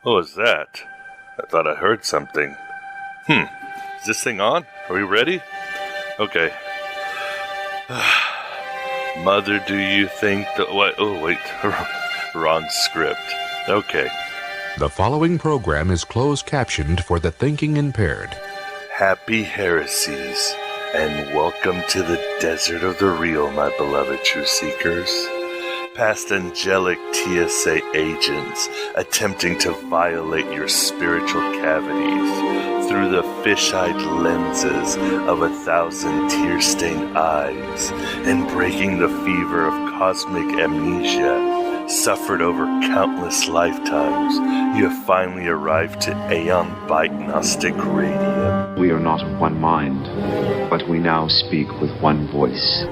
What was that? I thought I heard something. Is this thing on? Are we ready? Okay. Mother, do you think that... What? Oh, wait. Wrong script. Okay. The following program is closed captioned for the thinking impaired. Happy heresies, and welcome to the desert of the real, my beloved truth seekers. Past angelic TSA agents attempting to violate your spiritual cavities through the fish-eyed lenses of 1,000 tear-stained eyes and breaking the fever of cosmic amnesia suffered over countless lifetimes, you have finally arrived to Aeon Byte Gnostic Radio. We are not of one mind, but we now speak with one voice.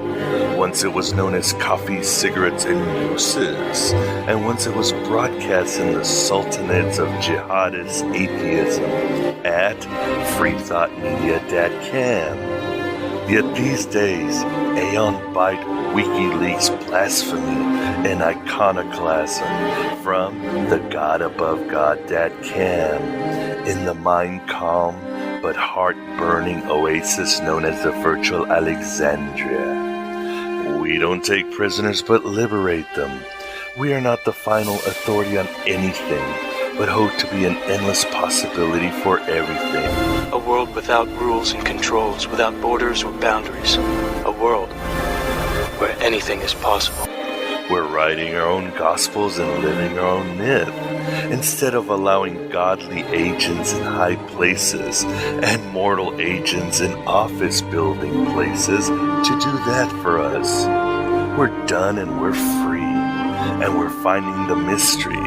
Once it was known as Coffee, Cigarettes, and Nooses, and once it was broadcast in the sultanates of jihadist atheism at freethoughtmedia.com. Yet these days, Aeon Byte WikiLeaks blasphemy and iconoclasm from the GodAboveGod.com in the mind-calm but heart-burning oasis known as the virtual Alexandria. We don't take prisoners but liberate them. We are not the final authority on anything, but hope to be an endless possibility for everything. A world without rules and controls, without borders or boundaries. A world where anything is possible. We're writing our own gospels and living our own myth, instead of allowing godly agents in high places and mortal agents in office building places to do that for us. We're done and we're free, and we're finding the mystery,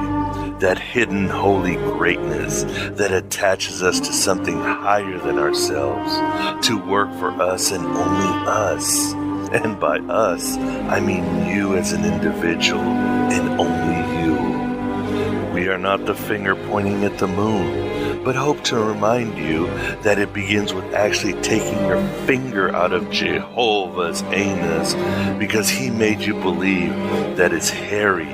that hidden holy greatness that attaches us to something higher than ourselves, to work for us and only us. And by us, I mean you as an individual, and only you. We are not the finger pointing at the moon, but hope to remind you that it begins with actually taking your finger out of Jehovah's anus, because he made you believe that his hairy,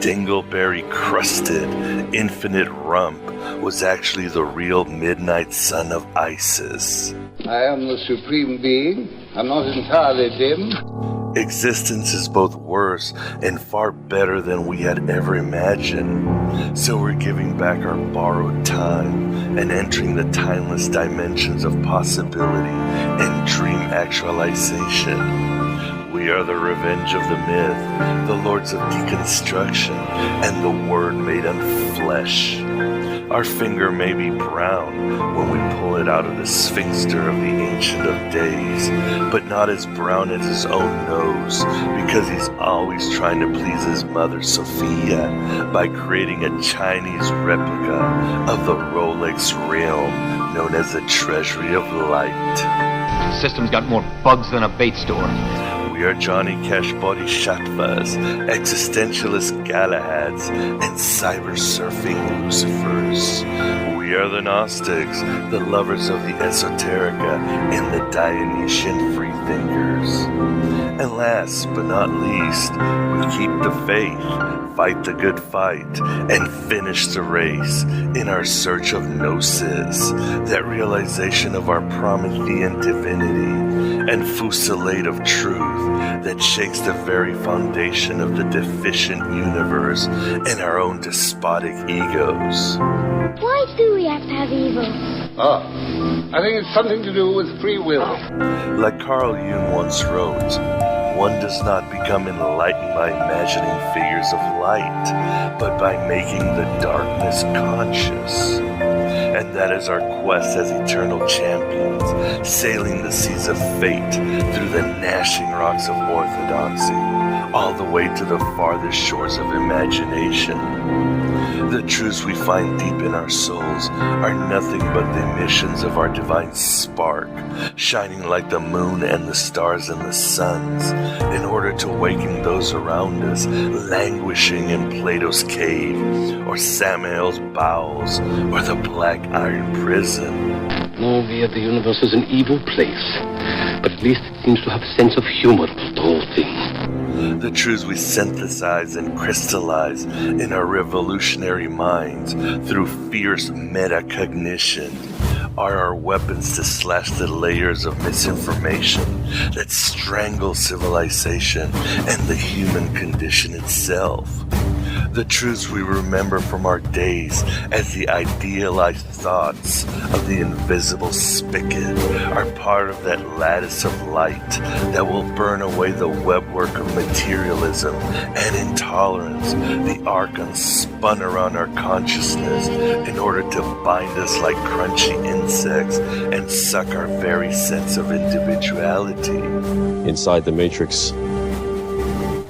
dingleberry-crusted, infinite rump was actually the real midnight sun of Isis. I am the supreme being. I'm not entirely dim. Existence is both worse and far better than we had ever imagined. So we're giving back our borrowed time and entering the timeless dimensions of possibility and dream actualization. We are the revenge of the myth, the lords of deconstruction, and the word made unflesh. Our finger may be brown when we pull it out of the sphinxter of the Ancient of Days, but not as brown as his own nose, because he's always trying to please his mother Sophia by creating a Chinese replica of the Rolex realm known as the Treasury of Light. The system's got more bugs than a bait store. We are Johnny Cash Bodhisattvas, existentialist Galahads, and cyber-surfing Lucifers. We are the Gnostics, the lovers of the esoterica, and the Dionysian freethinkers. And last but not least, we keep the faith, fight the good fight, and finish the race in our search of gnosis, that realization of our Promethean divinity, and fusillade of truth that shakes the very foundation of the deficient universe and our own despotic egos. Why do we have to have evil? I think it's something to do with free will. Like Carl Jung once wrote, one does not become enlightened by imagining figures of light, but by making the darkness conscious. And that is our quest as eternal champions, sailing the seas of fate through the gnashing rocks of orthodoxy, all the way to the farthest shores of imagination. The truths we find deep in our souls are nothing but the emissions of our divine spark, shining like the moon and the stars and the suns, in order to awaken those around us languishing in Plato's cave, or Samael's bowels, or the black iron prison. Albeit the universe is an evil place, but at least it seems to have a sense of humor about the whole thing. The truths we synthesize and crystallize in our revolutionary minds through fierce metacognition are our weapons to slash the layers of misinformation that strangle civilization and the human condition itself. The truths we remember from our days as the idealized thoughts of the invisible spigot are part of that lattice of light that will burn away the webwork of materialism and intolerance, the arc unspun around our consciousness in order to bind us like crunchy insects and suck our very sense of individuality. Inside the Matrix,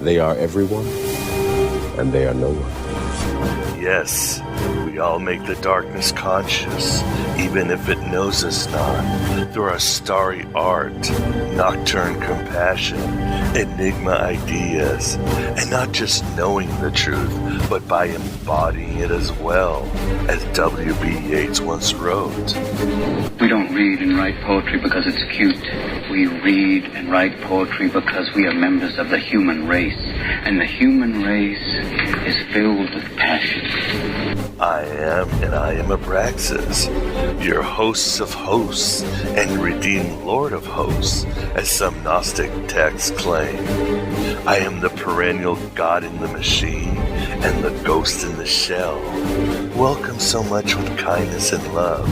they are everyone, and they are no one. Yes, we all make the darkness conscious, even if it knows us not, through our starry art, nocturne compassion, enigma ideas, and not just knowing the truth, but by embodying it as well, as W.B. Yeats once wrote. We don't read and write poetry because it's cute. We read and write poetry because we are members of the human race, and the human race is filled with passion. I am Abraxas, your hosts of hosts and redeemed Lord of hosts, as some Gnostic texts claim. I am the perennial God in the machine and the ghost in the shell. Welcome so much with kindness and love.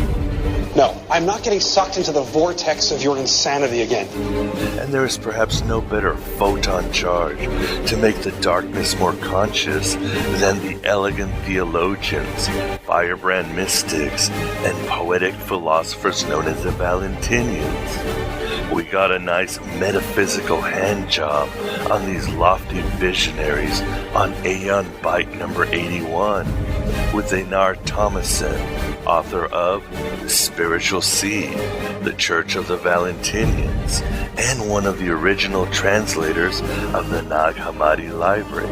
No, I'm not getting sucked into the vortex of your insanity again. And there is perhaps no better photon charge to make the darkness more conscious than the elegant theologians, firebrand mystics, and poetic philosophers known as the Valentinians. We got a nice metaphysical hand job on these lofty visionaries on Aeon Byte number 81 with Einar Thomason, author of The Spiritual Seed, The Church of the Valentinians, and one of the original translators of the Nag Hammadi Library.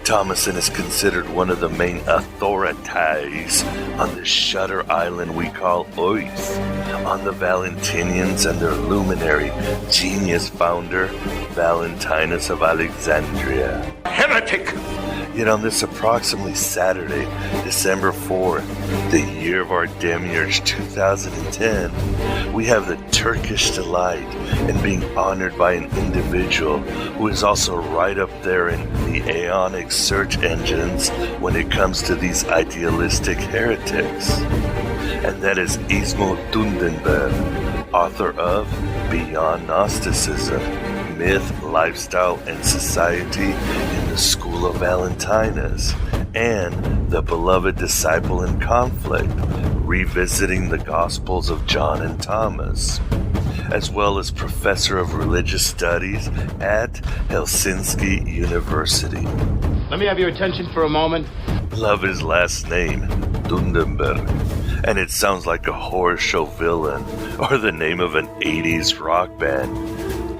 Thomason is considered one of the main authorities on the Shutter Island we call Earth, on the Valentinians and their luminary genius founder, Valentinus of Alexandria. Heretic! Yet on this approximately Saturday, December 4th, the year of our demiurge 2010, we have the Turkish delight in being honored by an individual who is also right up there in the aeonic search engines when it comes to these idealistic heretics. And that is Ismo Dundenberg, author of Beyond Gnosticism, Myth, Lifestyle, and Society in the School of Valentinus, and the beloved disciple in conflict, revisiting the Gospels of John and Thomas, as well as professor of religious studies at Helsinki University. Let me have your attention for a moment. Love his last name, Dundenberg, and it sounds like a horror show villain or the name of an 80s rock band.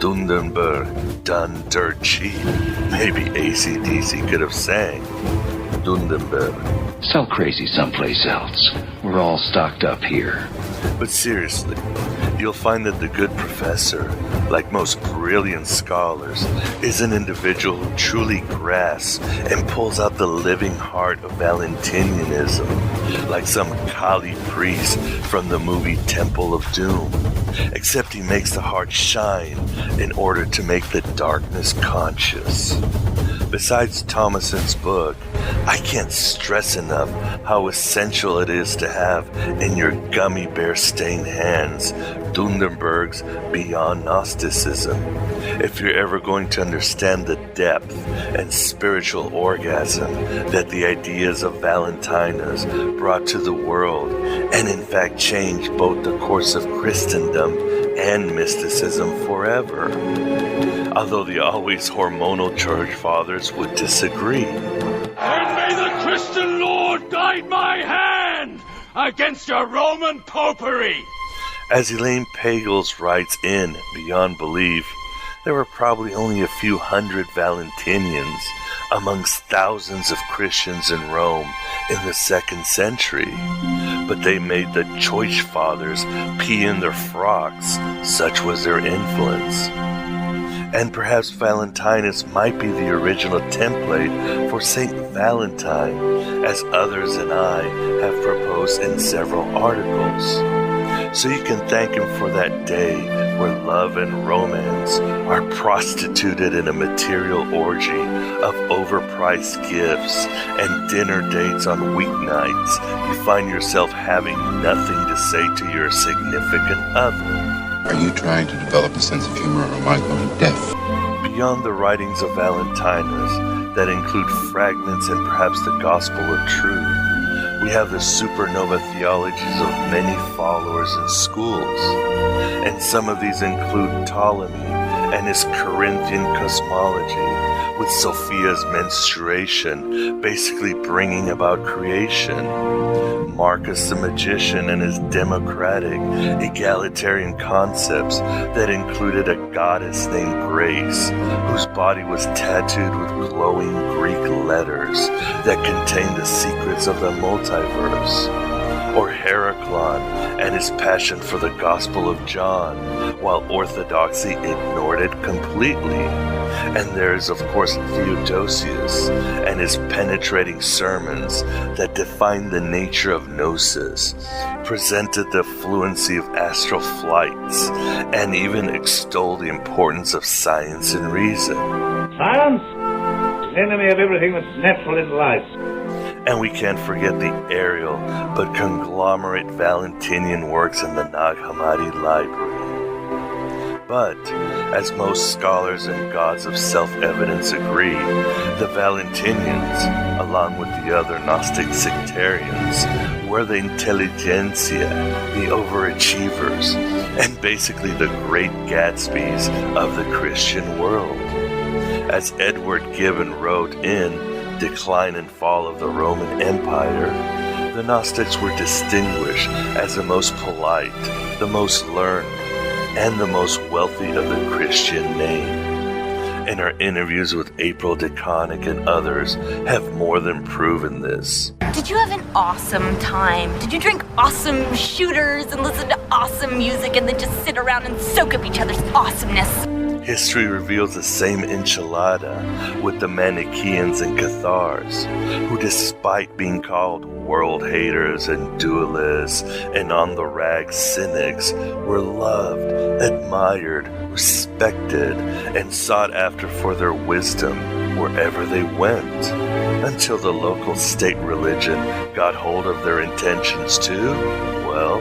Dundenberg, done dirt cheap. Maybe AC/DC could have sang. Dundenberg. Sell crazy someplace else. We're all stocked up here. But seriously, you'll find that the good professor, like most brilliant scholars, is an individual who truly grasps and pulls out the living heart of Valentinianism, like some Kali priest from the movie Temple of Doom, except he makes the heart shine in order to make the darkness conscious. Besides Thomason's book, I can't stress enough how essential it is to have in your gummy bear-stained hands Dundenberg's Beyond Gnosticism, if you're ever going to understand the depth and spiritual orgasm that the ideas of Valentinus brought to the world, and in fact changed both the course of Christendom and mysticism forever. Although the always hormonal church fathers would disagree. And may the Christian Lord guide my hand against your Roman popery! As Elaine Pagels writes in Beyond Belief, there were probably only a few hundred Valentinians amongst thousands of Christians in Rome in the 2nd century, but they made the church fathers pee in their frocks, such was their influence. And perhaps Valentinus might be the original template for Saint Valentine, as others and I have proposed in several articles. So you can thank him for that day where love and romance are prostituted in a material orgy of overpriced gifts and dinner dates on weeknights. You find yourself having nothing to say to your significant other. Are you trying to develop a sense of humor, or am I going deaf? Beyond the writings of Valentinus that include fragments and perhaps the gospel of truth, we have the supernova theologies of many followers and schools. And some of these include Ptolemy and his Corinthian cosmology, with Sophia's menstruation basically bringing about creation. Marcus the magician and his democratic, egalitarian concepts that included a goddess named Grace, whose body was tattooed with glowing Greek letters that contained the secrets of the multiverse. Or Heraclon and his passion for the Gospel of John, while Orthodoxy ignored it completely. And there is, of course, Theodosius and his penetrating sermons that defined the nature of gnosis, presented the fluency of astral flights, and even extolled the importance of science and reason. Science is the enemy of everything that's natural in life. And we can't forget the aerial but conglomerate Valentinian works in the Nag Hammadi Library. But, as most scholars and gods of self-evidence agree, the Valentinians, along with the other Gnostic sectarians, were the intelligentsia, the overachievers, and basically the great Gatsbys of the Christian world. As Edward Gibbon wrote in Decline and Fall of the Roman Empire, the Gnostics were distinguished as the most polite, the most learned, and the most wealthy of the Christian name. And our interviews with April DeConnick and others have more than proven this. Did you have an awesome time? Did you drink awesome shooters and listen to awesome music and then just sit around and soak up each other's awesomeness? History reveals the same enchilada with the Manichaeans and Cathars, who despite being called world haters and dualists and on-the-rag cynics, were loved, admired, respected, and sought after for their wisdom wherever they went, until the local state religion got hold of their intentions to, well,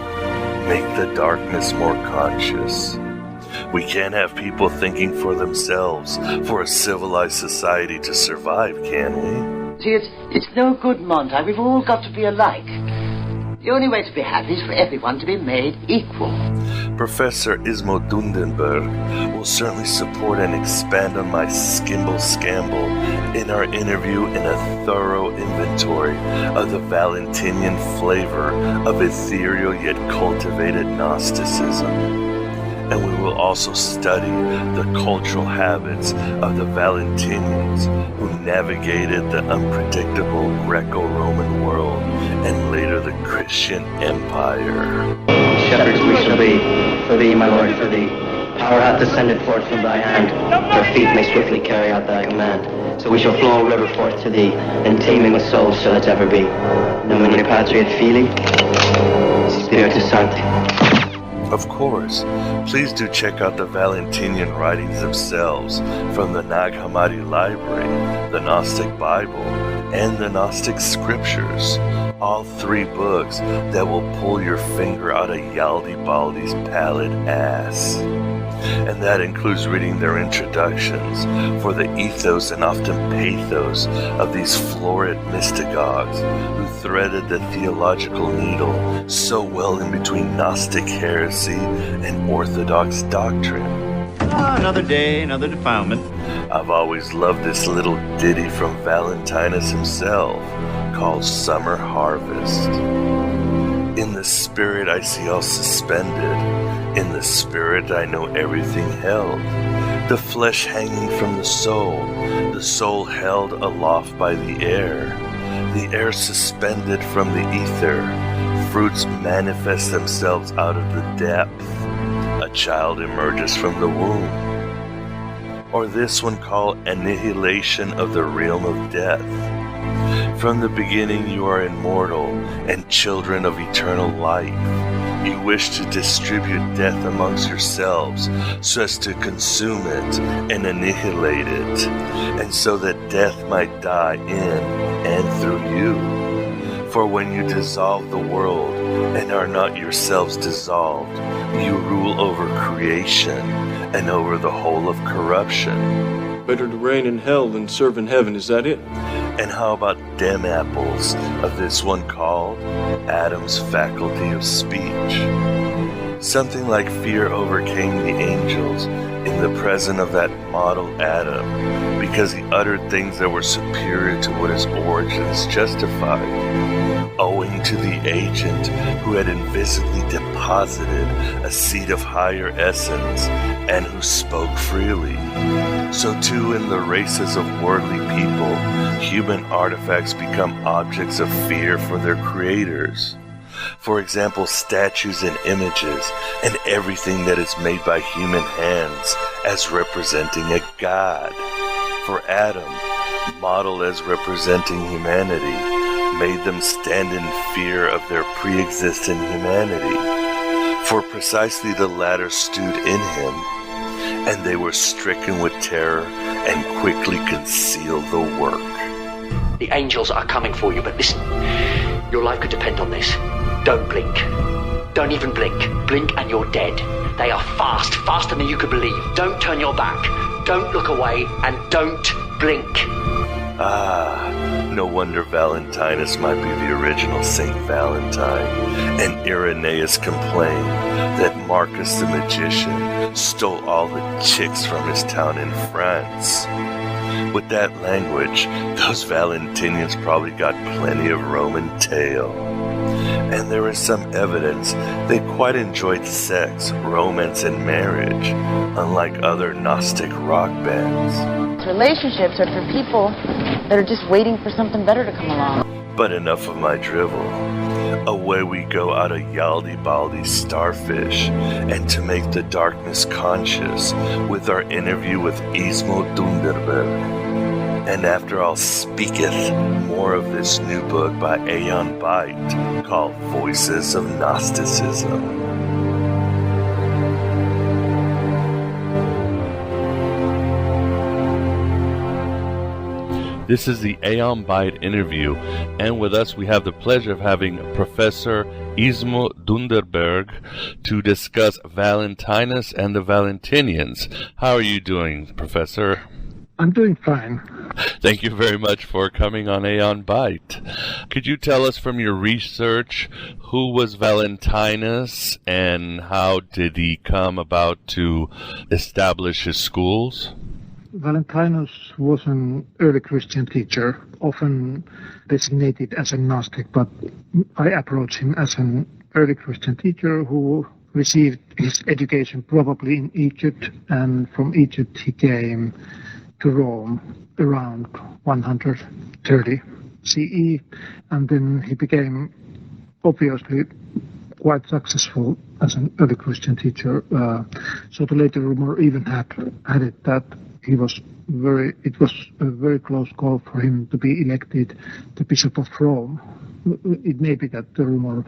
make the darkness more conscious. We can't have people thinking for themselves for a civilized society to survive, can we? See, it's no good, Monty. We've all got to be alike. The only way to be happy is for everyone to be made equal. Professor Ismo Dundenberg will certainly support and expand on my skimble-scamble in our interview in a thorough inventory of the Valentinian flavor of ethereal yet cultivated Gnosticism. And we will also study the cultural habits of the Valentinians who navigated the unpredictable Greco-Roman world and later the Christian Empire. Shepherds we shall be, for thee, my Lord, for thee. Power hath descended forth from thy hand, our feet may swiftly carry out thy command. So we shall flow a river forth to thee, and teeming with souls shall it ever be. Nomine Patri et Filii, Spiritus Sancti. Of course, please do check out the Valentinian writings themselves from the Nag Hammadi Library, the Gnostic Bible, and the Gnostic Scriptures. All 3 books that will pull your finger out of Yaldi Baldi's pallid ass. And that includes reading their introductions for the ethos and often pathos of these florid mystagogues who threaded the theological needle so well in between Gnostic heresy and Orthodox doctrine. Another day, another defilement. I've always loved this little ditty from Valentinus himself called Summer Harvest. In the spirit I see all suspended, in the spirit I know everything held, the flesh hanging from the soul held aloft by the air suspended from the ether, fruits manifest themselves out of the depth, a child emerges from the womb. or this one called annihilation of the realm of death. From the beginning you are immortal and children of eternal life. You wish to distribute death amongst yourselves so as to consume it and annihilate it, and so that death might die in and through you. For when you dissolve the world and are not yourselves dissolved, you rule over creation and over the whole of corruption. Better to reign in hell than serve in heaven, is that it? And how about dem apples of this one called Adam's faculty of speech? Something like fear overcame the angels in the presence of that model Adam, because he uttered things that were superior to what his origins justified, owing to the agent who had invisibly deposited a seed of higher essence and who spoke freely. So too in the races of worldly people, human artifacts become objects of fear for their creators. For example, statues and images, and everything that is made by human hands as representing a god. For Adam, modeled as representing humanity, made them stand in fear of their pre-existent humanity. For precisely the latter stood in him, and they were stricken with terror and quickly concealed the work. The angels are coming for you, but listen, your life could depend on this. Don't blink. Don't even blink. Blink and you're dead. They are fast, faster than you could believe. Don't turn your back. Don't look away, and don't blink. No wonder Valentinus might be the original Saint Valentine, and Irenaeus complained that Marcus the magician stole all the chicks from his town in France. With that language, those Valentinians probably got plenty of Roman tail. And there is some evidence they quite enjoyed sex, romance, and marriage, unlike other Gnostic rock bands. Relationships are for people that are just waiting for something better to come along. But enough of my drivel. Away we go out of Yaldi-Baldi starfish, and to make the darkness conscious with our interview with Ismo Dunderberg. And after all speaketh more of this new book by Aeon Byte called Voices of Gnosticism. This is the Aeon Byte interview, and with us we have the pleasure of having Professor Ismo Dunderberg to discuss Valentinus and the Valentinians. How are you doing, Professor? I'm doing fine. Thank you very much for coming on Aeon Byte. Could you tell us from your research who was Valentinus and how did he come about to establish his schools? Valentinus was an early Christian teacher, often designated as a Gnostic, but I approach him as an early Christian teacher who received his education probably in Egypt, and from Egypt he came to Rome around 130 CE, and then he became obviously quite successful as an early Christian teacher. So the later rumor even had it that it was a very close call for him to be elected the Bishop of Rome. It may be that the rumor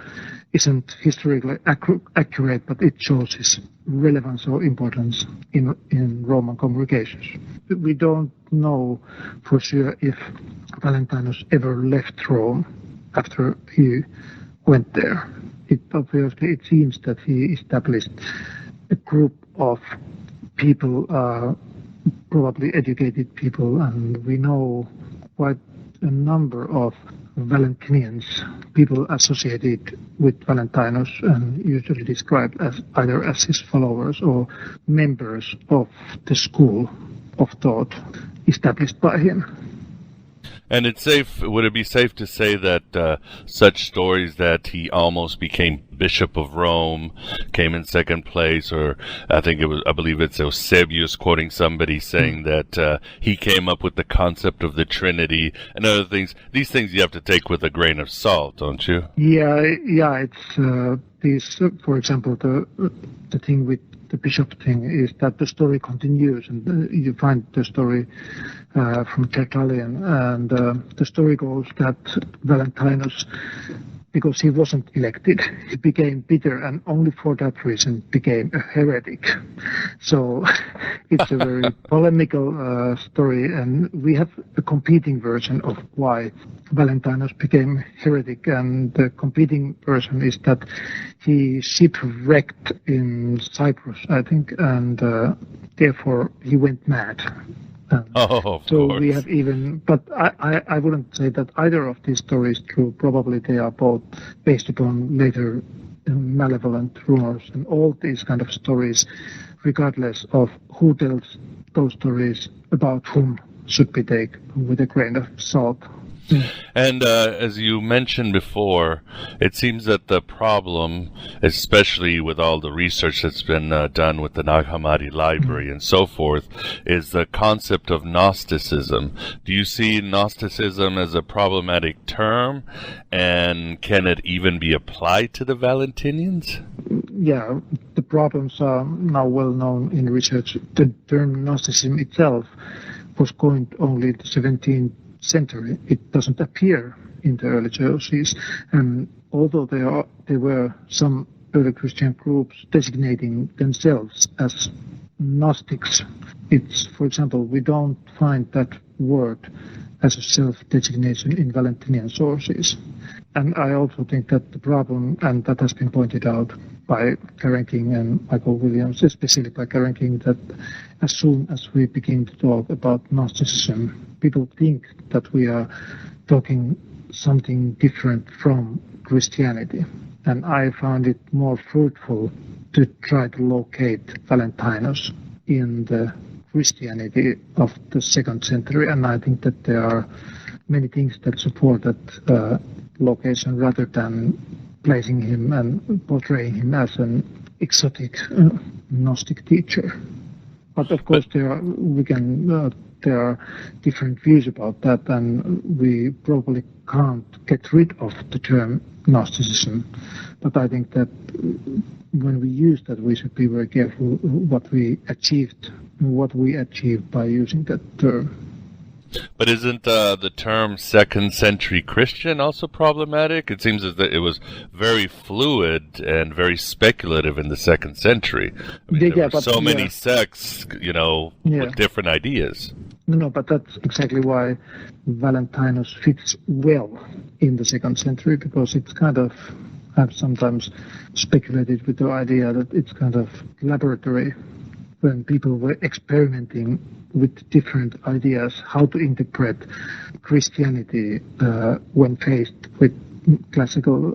isn't historically accurate, but it shows his relevance or importance in Roman congregations. We don't know for sure if Valentinus ever left Rome after he went there. It seems that he established a group of people, probably educated people, and we know quite a number of Valentinians, people associated with Valentinus and usually described as either as his followers or members of the school of thought established by him. And would it be safe to say that such stories that he almost became Bishop of Rome came in second place, or I believe it's Eusebius quoting somebody saying that he came up with the concept of the Trinity and other things. These things you have to take with a grain of salt, don't you? Yeah, it's these. For example, the thing with the bishop thing is that the story continues, and you find the story from Tertullian, and the story goes that Valentinus, because he wasn't elected, he became bitter, and only for that reason became a heretic. So it's a very polemical story, and we have a competing version of why Valentinus became heretic, and the competing version is that he shipwrecked in Cyprus, I think, and therefore he went mad. Of so course. We have but I wouldn't say that either of these stories is true. Probably they are both based upon later malevolent rumors, and all these kind of stories, regardless of who tells those stories about whom, should be taken with a grain of salt. And as you mentioned before, it seems that the problem, especially with all the research that's been done with the Nag Hammadi Library and so forth, is the concept of Gnosticism. Do you see Gnosticism as a problematic term, and can it even be applied to the Valentinians? Yeah, the problems are now well known in research. The term Gnosticism itself was coined only in the 17th century. It doesn't appear in the early churches, and although there were some early Christian groups designating themselves as Gnostics, it's, for example, we don't find that word as a self-designation in Valentinian sources. And I also think that the problem, and that has been pointed out by Karen King and Michael Williams, especially by Karen King, that as soon as we begin to talk about Gnosticism, people think that we are talking something different from Christianity. And I found it more fruitful to try to locate Valentinus in the Christianity of the 2nd century, and I think that there are many things that support that location rather than placing him and portraying him as an exotic Gnostic teacher. But of course there are different views about that, and we probably can't get rid of the term Gnosticism. But I think that when we use that, we should be very careful what we achieved by using that term. But isn't the term 2nd century Christian also problematic? It seems as that it was very fluid and very speculative in the 2nd century. I mean, there were so many sects, with different ideas. No, but that's exactly why Valentinus fits well in the 2nd century, because it's kind of, I've sometimes speculated with the idea that it's kind of laboratory when people were experimenting with different ideas how to interpret Christianity when faced with classical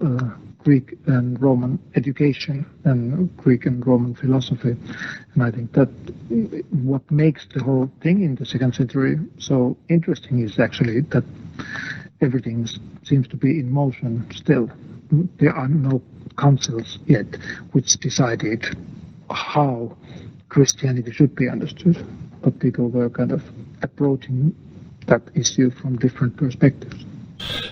Greek and Roman education and Greek and Roman philosophy. And I think that what makes the whole thing in the 2nd century so interesting is actually that everything seems to be in motion still. There are no councils yet which decided how Christianity should be understood, but people were kind of approaching that issue from different perspectives.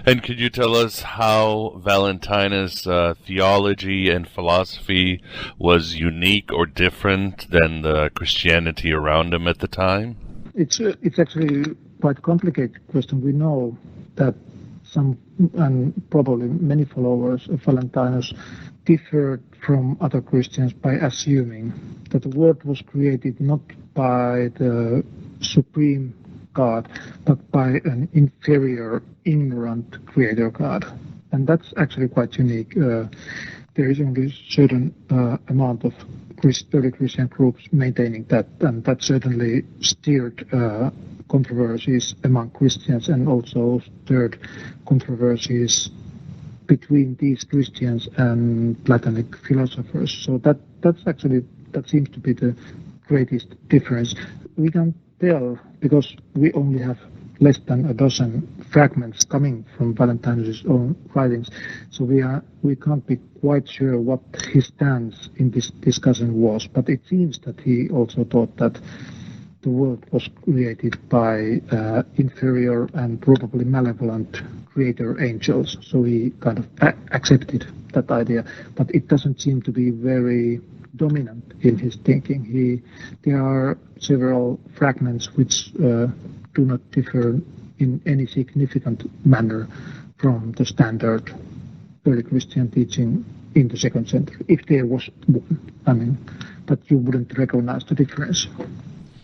And could you tell us how Valentinus' theology and philosophy was unique or different than the Christianity around him at the time? It's actually quite a complicated question. We know that some, and probably many followers of Valentinus, differed from other Christians by assuming that the world was created not by the supreme God, but by an inferior, ignorant creator God. And that's actually quite unique. There is only a certain amount of early Christian groups maintaining that, and that certainly steered controversies among Christians and also stirred controversies between these Christians and Platonic philosophers. So that seems to be the greatest difference. We can tell because we only have less than a dozen fragments coming from Valentinus' own writings. So we can't be quite sure what his stance in this discussion was, but it seems that he also thought that the world was created by inferior and probably malevolent creator angels. So he kind of accepted that idea, but it doesn't seem to be very dominant in his thinking. There are several fragments which do not differ in any significant manner from the standard early Christian teaching in the 2nd century, if there was one. But you wouldn't recognize the difference.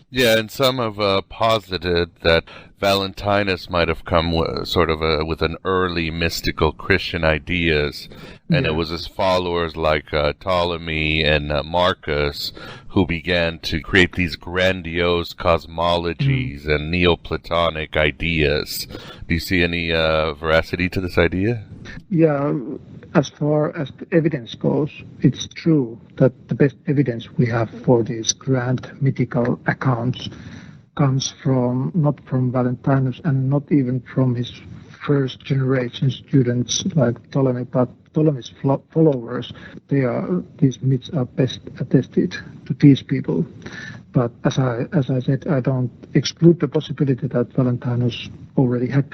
Yeah, and some have posited that Valentinus might have come with an early mystical Christian ideas, and it was his followers like Ptolemy and Marcus who began to create these grandiose cosmologies and Neoplatonic ideas. Do you see any veracity to this idea? Yeah, as far as the evidence goes, it's true that the best evidence we have for these grand mythical accounts comes not from Valentinus and not even from his first generation students like Ptolemy, but Ptolemy's followers. These myths are best attested to these people. But as I said, I don't exclude the possibility that Valentinus already had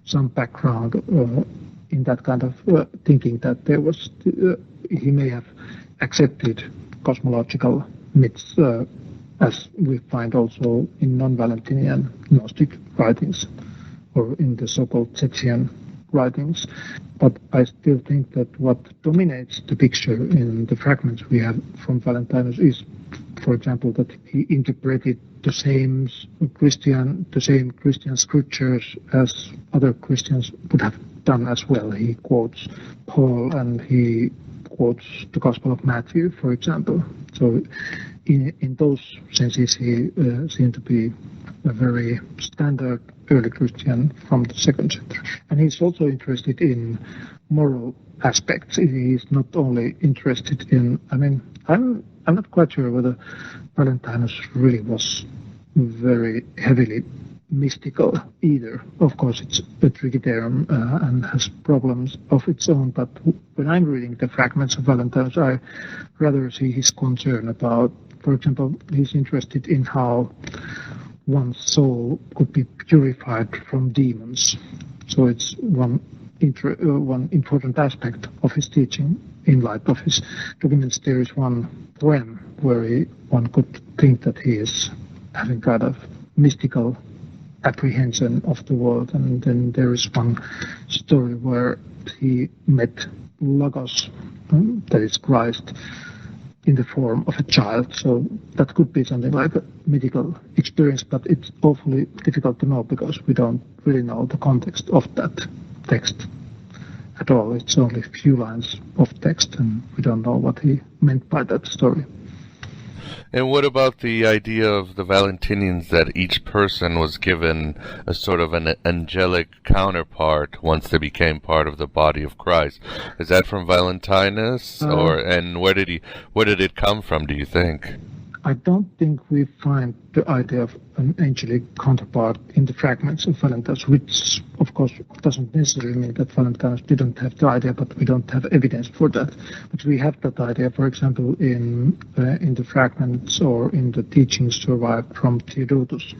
some background in that kind of thinking, that there was he may have accepted cosmological myths as we find also in non-Valentinian Gnostic writings or in the so-called Sethian writings. But I still think that what dominates the picture in the fragments we have from Valentinus is, for example, that he interpreted the same Christian scriptures as other Christians would have done as well. He quotes Paul and he quotes the Gospel of Matthew, for example. So in those senses he seemed to be a very standard early Christian from the 2nd century. And he's also interested in moral aspects. He's not only interested in, I'm not quite sure whether Valentinus really was very heavily mystical either. Of course, it's a tricky term and has problems of its own, but when I'm reading the fragments of Valentinus, I rather see his concern about, for example, he's interested in how one's soul could be purified from demons. So it's one important aspect of his teaching in light of his documents. There is one poem where one could think that he is having kind of mystical apprehension of the world, and then there is one story where he met Logos, that is Christ, in the form of a child. So that could be something like a mythical experience, but it's awfully difficult to know because we don't really know the context of that text at all. It's only a few lines of text and we don't know what he meant by that story. And what about the idea of the Valentinians that each person was given a sort of an angelic counterpart once they became part of the body of Christ? Is that from Valentinus, and where did it come from, do you think? I don't think we find the idea of an angelic counterpart in the fragments of Valentinus, which of course doesn't necessarily mean that Valentinus didn't have the idea, but we don't have evidence for that. But we have that idea, for example, in the fragments or in the teachings derived from Theodotus.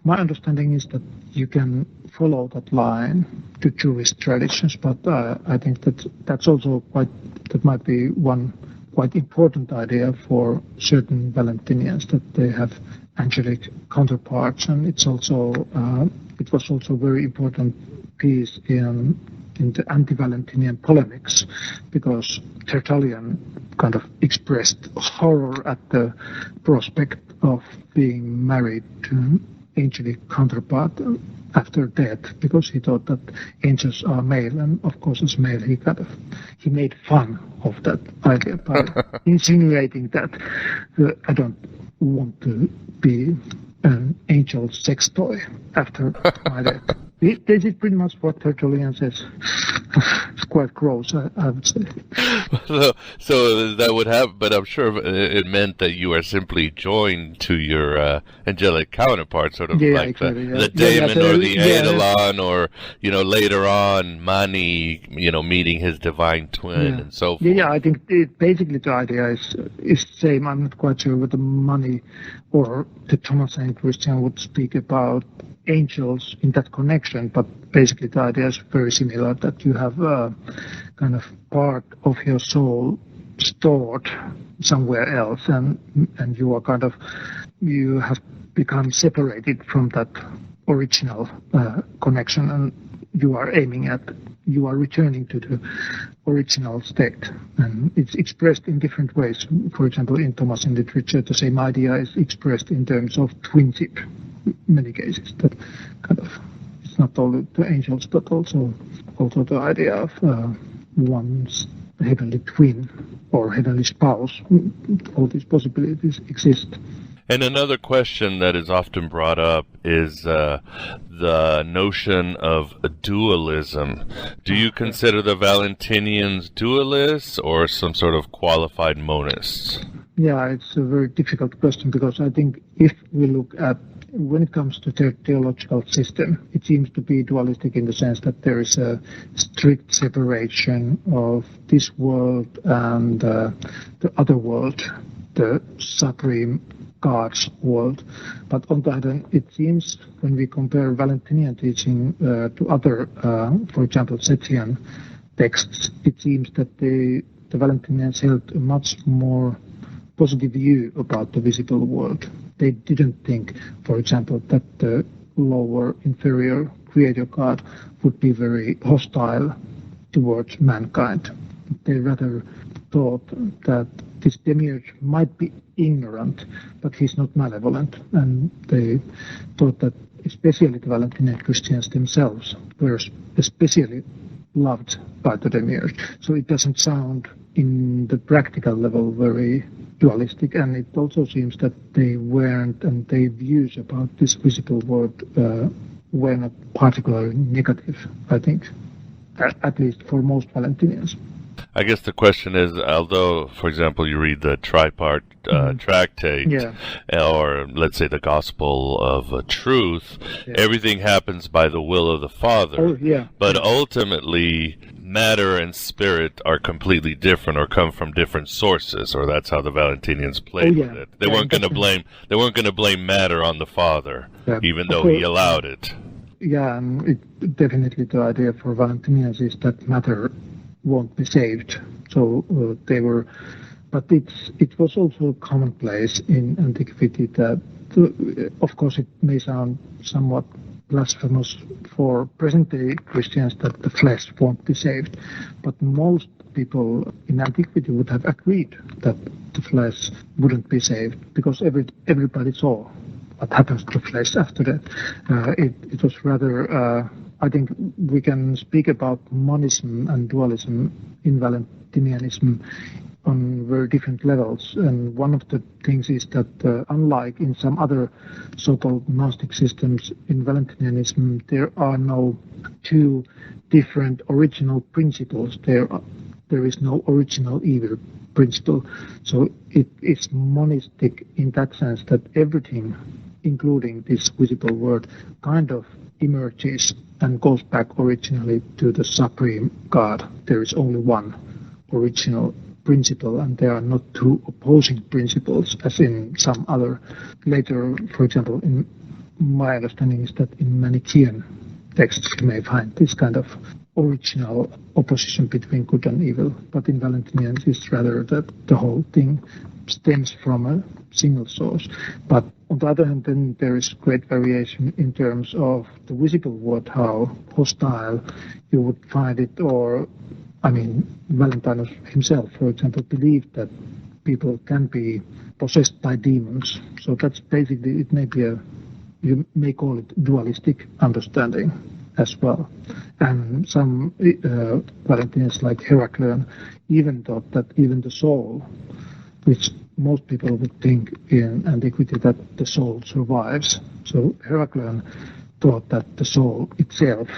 My understanding is that you can follow that line to Jewish traditions, but I think that's also that might be one quite important idea for certain Valentinians, that they have angelic counterparts, and it was also a very important piece in the anti-Valentinian polemics, because Tertullian kind of expressed horror at the prospect of being married to an angelic counterpart after death, because he thought that angels are male, and of course as male he made fun of that idea by insinuating that I don't want to be an angel sex toy after my death. This is pretty much what Tertullian says. It's quite gross, I would say. So that would have, but I'm sure it meant that you are simply joined to your angelic counterpart, sort of the daemon or the eidolon, or later on Mani, meeting his divine twin and so forth. Yeah, I think basically the idea is the same. I'm not quite sure whether Mani or the Thomasine Christian would speak about angels in that connection, but basically the idea is very similar, that you have a kind of part of your soul stored somewhere else, and you are you have become separated from that original connection, and you are returning to the original state, and it's expressed in different ways. For example, in Thomasan literature, the same idea is expressed in terms of twinship. Many cases that it's not only the angels but also the idea of one's heavenly twin or heavenly spouse. All these possibilities exist. And another question that is often brought up is the notion of dualism. Do you consider the Valentinians dualists or some sort of qualified monists? Yeah, it's a very difficult question, because I think if we look at, when it comes to their theological system, it seems to be dualistic in the sense that there is a strict separation of this world and the other world, the supreme God's world. But on the other hand, it seems when we compare Valentinian teaching to other, for example, Sethian texts, it seems that the Valentinians held a much more positive view about the visible world. They didn't think, for example, that the lower, inferior creator God would be very hostile towards mankind. They rather thought that this demiurge might be ignorant, but he's not malevolent. And they thought that especially the Valentinian Christians themselves were especially loved by the demiurge. So it doesn't sound in the practical level very dualistic, and it also seems that they weren't, and their views about this visible world were not particularly negative, I think, at least for most Valentinians. I guess the question is, although, for example, you read the tripart tractate, or let's say the Gospel of Truth, everything happens by the will of the Father. But ultimately, matter and spirit are completely different, or come from different sources, or that's how the Valentinians played with it. They weren't going to blame. They weren't going to blame matter on the Father, even though he allowed it. Yeah, and definitely the idea for Valentinians is that matter won't be saved. So they were, but it was also commonplace in antiquity that, of course, it may sound somewhat blasphemous for present-day Christians that the flesh won't be saved, but most people in antiquity would have agreed that the flesh wouldn't be saved, because everybody saw what happens to the flesh after that. It was rather, I think we can speak about monism and dualism in Valentinianism on very different levels. And one of the things is that unlike in some other so-called Gnostic systems, in Valentinianism there are no two different original principles. There is no original evil principle. So it is monistic in that sense that everything, including this visible world, kind of emerges and goes back originally to the supreme God. There is only one original principle, and there are not two opposing principles as in some other later, for example, in my understanding is that in Manichaean texts you may find this kind of original opposition between good and evil, but in Valentinians it's rather that the whole thing stems from a single source. But on the other hand, then there is great variation in terms of the visible world, how hostile you would find it, or, I mean, Valentinus himself, for example, believed that people can be possessed by demons. So that's basically, it may be you may call it dualistic understanding as well. And some Valentinians like Heracleon even thought that even the soul, which most people would think in antiquity that the soul survives. So Heracleon thought that the soul itself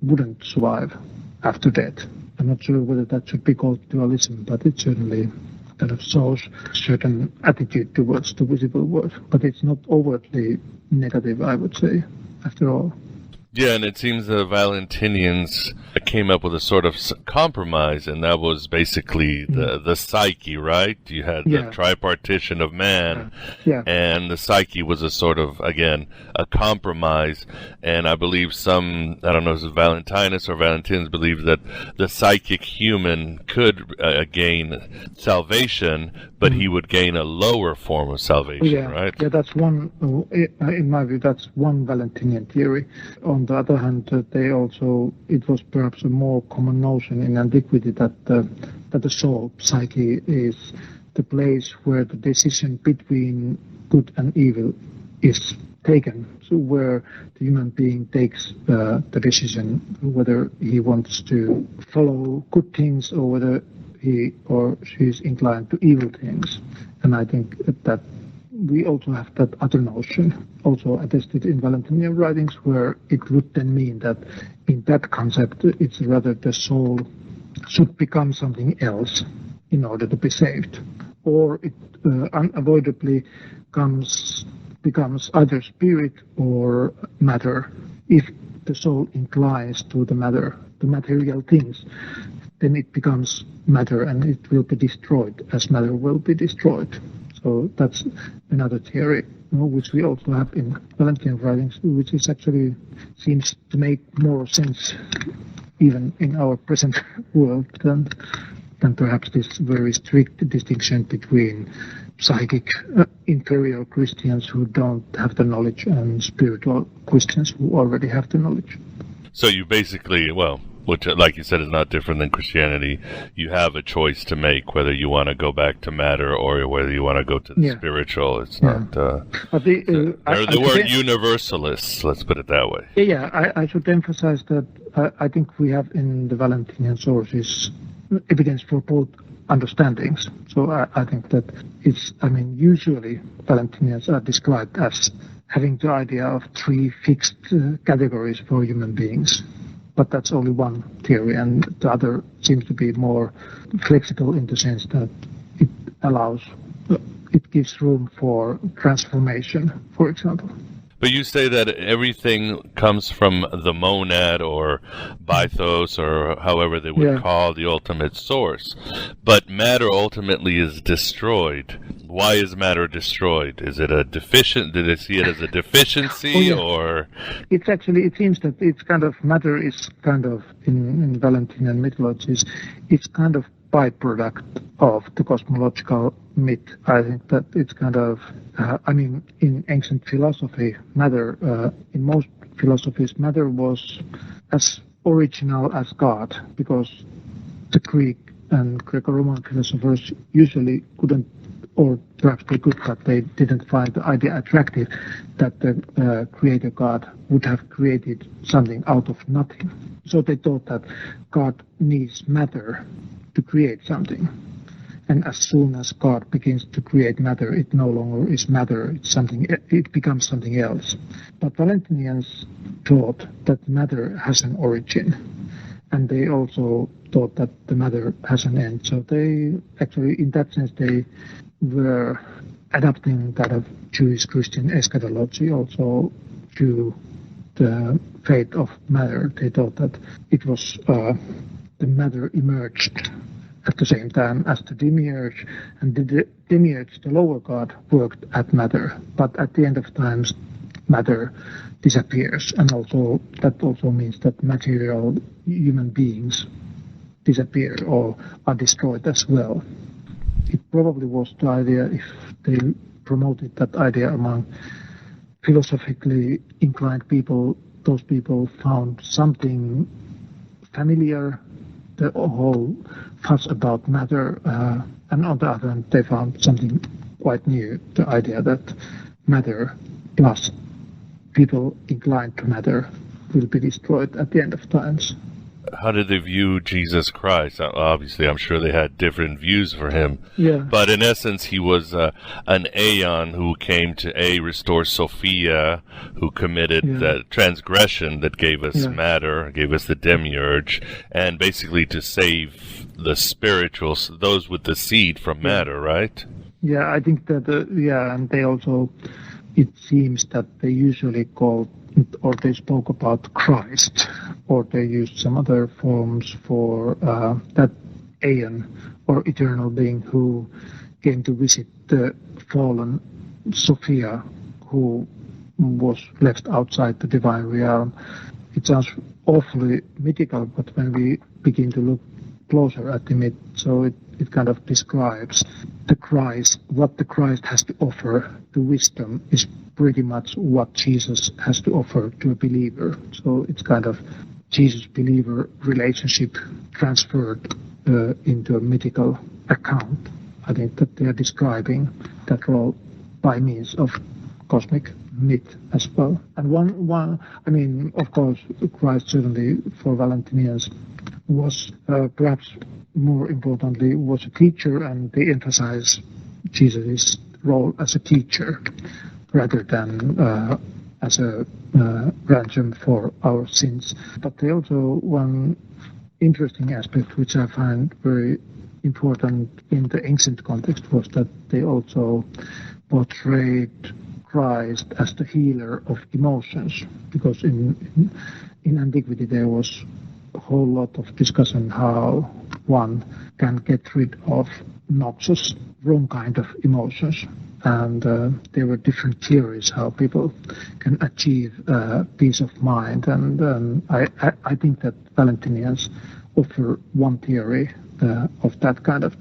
wouldn't survive after death. I'm not sure whether that should be called dualism, but it certainly kind of shows certain attitude towards the visible world. But it's not overtly negative, I would say, after all. Yeah, and it seems the Valentinians came up with a sort of compromise, and that was basically the psyche, right? You had the tripartition of man, and the psyche was a sort of, again, a compromise. And I believe some, I don't know if it's Valentinus or Valentinians, believe that the psychic human could gain salvation, but he would gain a lower form of salvation, right? Yeah, that's one, in my view, that's one Valentinian theory. On the other hand, it was perhaps a more common notion in antiquity that the soul, psyche, is the place where the decision between good and evil is taken. So where the human being takes the decision whether he wants to follow good things or whether he or she is inclined to evil things. And I think that we also have that other notion, also attested in Valentinian writings, where it would then mean that in that concept, it's rather the soul should become something else in order to be saved. Or it unavoidably becomes either spirit or matter. If the soul inclines to the matter, the material things, then it becomes matter and it will be destroyed as matter will be destroyed. So that's another theory, which we also have in Valentinian writings, which is actually seems to make more sense even in our present world than perhaps this very strict distinction between psychic inferior Christians who don't have the knowledge and spiritual Christians who already have the knowledge. So you basically, which, like you said, is not different than Christianity. You have a choice to make whether you want to go back to matter or whether you want to go to the spiritual. It's not. They weren't universalists. Let's put it that way. I should emphasize that I think we have in the Valentinian sources evidence for both understandings. So I think that usually Valentinians are described as having the idea of three fixed categories for human beings. But that's only one theory, and the other seems to be more flexible in the sense that it gives room for transformation, for example. But you say that everything comes from the monad or bythos or however they would call the ultimate source. But matter ultimately is destroyed. Why is matter destroyed? Is it a deficient? Did they see it as a deficiency or? It seems that it's kind of, matter is kind of, in Valentinian mythologies, it's kind of byproduct of the cosmological myth. I think that it's kind of, in ancient philosophy, matter, in most philosophies, matter was as original as God, because the Greek and Greco-Roman philosophers usually couldn't, or perhaps they could, but they didn't find the idea attractive that the creator God would have created something out of nothing. So they thought that God needs matter to create something. And as soon as God begins to create matter, it no longer is matter, it becomes something else. But Valentinians thought that matter has an origin, and they also thought that the matter has an end. So they actually, in that sense, they were adapting that of Jewish Christian eschatology also to the fate of matter. They thought that it was the matter emerged at the same time as the demiurge, and the demiurge, the lower god, worked at matter. But at the end of times, matter disappears, and also that also means that material human beings disappear or are destroyed as well. It probably was the idea, if they promoted that idea among philosophically inclined people, those people found something familiar, the whole fuss about matter, and on the other hand, they found something quite new, the idea that matter plus people inclined to matter will be destroyed at the end of times. how did they view Jesus Christ? Obviously, I'm sure they had different views for him. Yeah. But in essence, he was an aeon who came to restore Sophia, who committed the transgression that gave us matter, gave us the demiurge, and basically to save the spirituals, those with the seed from matter, right? Yeah, I think that, and they also, it seems that they usually called, or they spoke about Christ, or they used some other forms for that aeon or eternal being who came to visit the fallen Sophia, who was left outside the divine realm. It sounds awfully mythical, but when we begin to look closer at the myth, so it kind of describes the Christ, what the Christ has to offer to wisdom is pretty much what Jesus has to offer to a believer. So it's kind of Jesus-believer relationship transferred into a mythical account. I think that they are describing that role by means of cosmic myth as well. And one, I mean, of course, Christ certainly for Valentinians was perhaps more importantly was a teacher, and they emphasize Jesus' role as a teacher rather than as a ransom for our sins. But they also, one interesting aspect which I find very important in the ancient context was that they also portrayed Christ as the healer of emotions, because in antiquity there was a whole lot of discussion how one can get rid of noxious, wrong kind of emotions. And there were different theories how people can achieve peace of mind. And I think that Valentinians offer one theory of that kind of.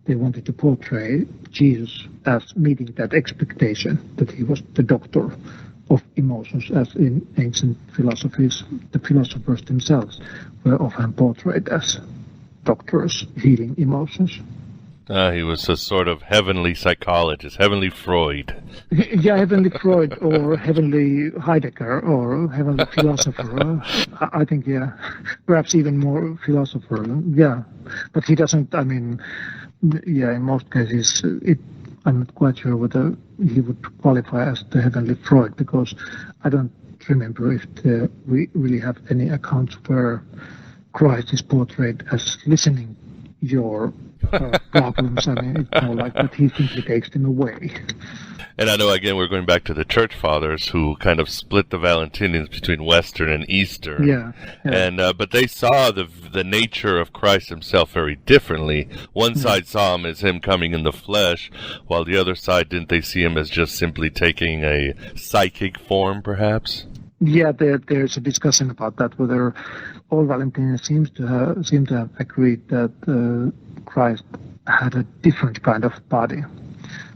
They wanted to portray Jesus as meeting that expectation that he was the doctor of emotions, as in ancient philosophies, the philosophers themselves were often portrayed as doctors healing emotions. He was a sort of heavenly psychologist, heavenly Freud. Yeah, heavenly Freud, or heavenly Heidegger, or heavenly philosopher. I think, perhaps even more philosopher. Yeah, but he doesn't, I mean, in most cases, I'm not quite sure whether he would qualify as the heavenly Freud, because I don't remember if we really have any accounts where Christ is portrayed as listening your problems. I mean, it's more like that he simply takes them away. And I know, again, we're going back to the Church Fathers, who kind of split the Valentinians between Western and Eastern. Yeah. And but they saw the nature of Christ himself very differently. One side saw him as him coming in the flesh, while the other side, didn't they see him as just simply taking a psychic form, perhaps? Yeah, there's a discussion about that, whether all Valentinians seem to have agreed that Christ had a different kind of body,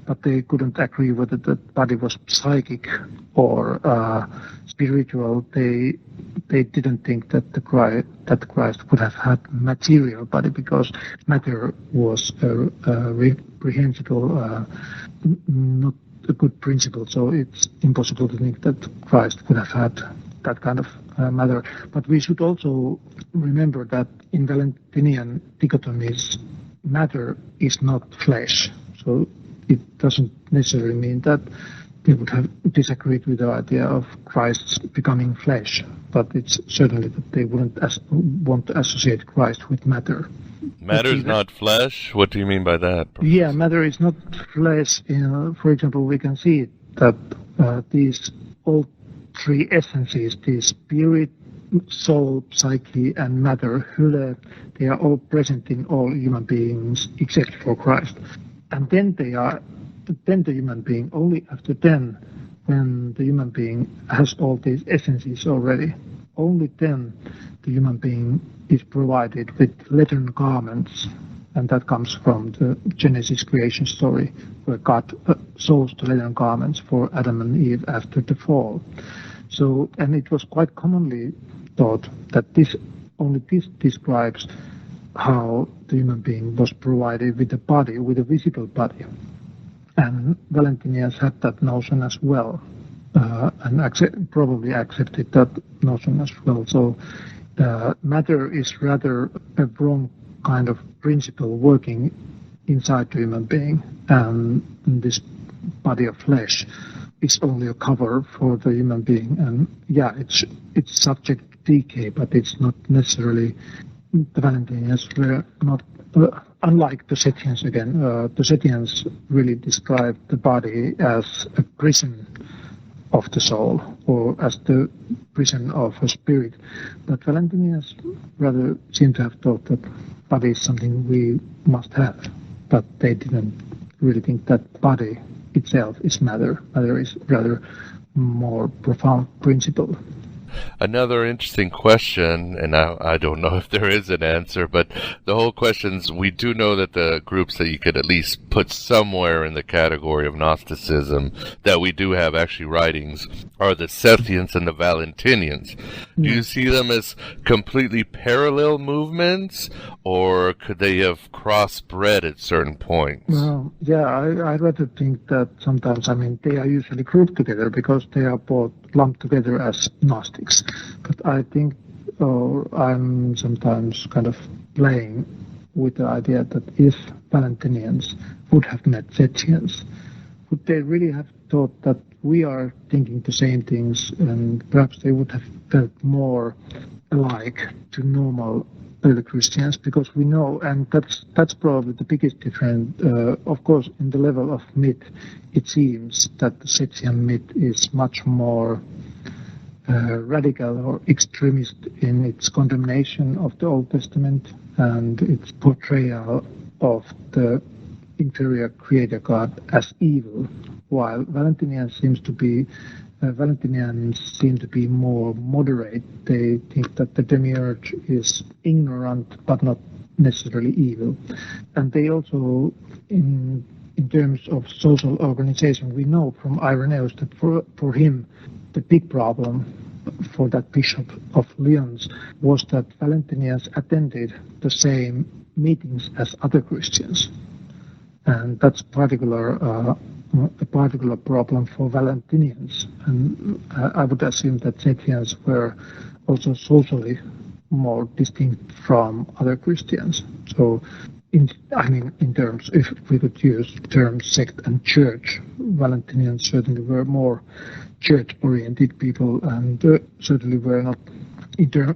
but they couldn't agree whether that body was psychic or spiritual. They didn't think that the Christ could have had material body, because matter was reprehensible, not a good principle. So it's impossible to think that Christ could have had that kind of matter. But we should also remember that in Valentinian dichotomies, matter is not flesh. So it doesn't necessarily mean that they would have disagreed with the idea of Christ becoming flesh, but it's certainly that they wouldn't want to associate Christ with matter. Matter is not flesh? What do you mean by that? Yeah, matter is not flesh. For example, we can see that these all three essences, the spirit, soul, psyche, and matter, hyle, they are all present in all human beings except for Christ. And then the human being, only after then, when the human being has all these essences already, only then the human being is provided with leathern garments. And that comes from the Genesis creation story, where God sews the leathern garments for Adam and Eve after the fall. So, and it was quite commonly thought that this describes how the human being was provided with a body, with a visible body. And Valentinians had that notion as well. and probably accepted that notion as well. So matter is rather a wrong kind of principle working inside the human being, and this body of flesh is only a cover for the human being. And yeah, it's subject to decay, but it's not necessarily. The Valentinians were not, unlike the Sethians again. The Sethians really described the body as a prison of the soul, or as the prison of a spirit. But Valentinians rather seem to have thought that body is something we must have, but they didn't really think that body itself is matter. Matter is rather more profound principle. Another interesting question, and I don't know if there is an answer, but the whole question's, we do know that the groups that you could at least put somewhere in the category of Gnosticism, that we do have actually writings, are the Sethians and the Valentinians. Do you see them as completely parallel movements, or could they have crossbred at certain points? Well, yeah, I rather think that sometimes, they are usually grouped together because they are both lumped together as Gnostics. But I think, I'm sometimes kind of playing with the idea that if Valentinians would have met Sethians, would they really have thought that we are thinking the same things, and perhaps they would have felt more alike to normal early Christians, because we know, and that's probably the biggest difference. Of course, in the level of myth, it seems that the Sethian myth is much more radical or extremist in its condemnation of the Old Testament and its portrayal of the inferior creator God as evil, while Valentinians seem to be more moderate. They think that the demiurge is ignorant but not necessarily evil. And they also, in terms of social organization, we know from Irenaeus that for him the big problem for that Bishop of Lyons was that Valentinians attended the same meetings as other Christians. And that's a particular problem for Valentinians. And I would assume that Sethians were also socially more distinct from other Christians. So, in terms, if we could use the terms sect and church, Valentinians certainly were more church-oriented people, and certainly were not,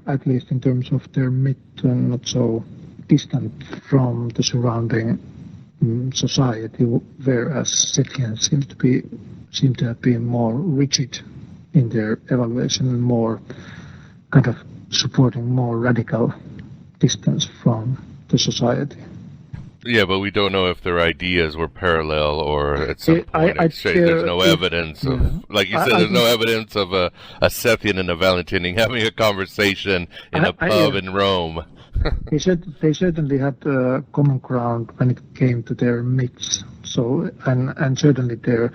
at least in terms of their myth, not so distant from the surrounding society, whereas Sethians seem to have been more rigid in their evaluation and more kind of supporting more radical distance from the society. Yeah, but we don't know if their ideas were parallel or at some point there's no evidence of, like you said, there's no evidence of a Sethian and a Valentinian having a conversation in a pub in Rome. They certainly had common ground when it came to their myths. So, and certainly their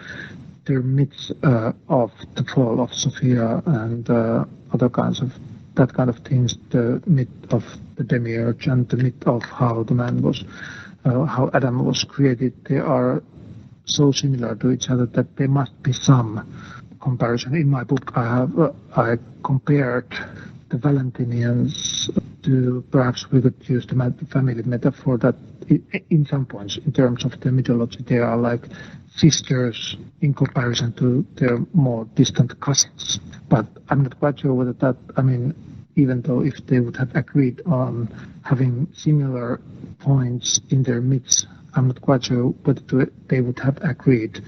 myths of the fall of Sophia and other kinds of that kind of things. The myth of the demiurge and the myth of how how Adam was created. They are so similar to each other that there must be some comparison. In my book, I compared the Valentinians to, perhaps we could use the family metaphor, that in some points, in terms of the mythology, they are like sisters in comparison to their more distant cousins. But I'm not quite sure whether that, even though if they would have agreed on having similar points in their myths, I'm not quite sure whether they would have agreed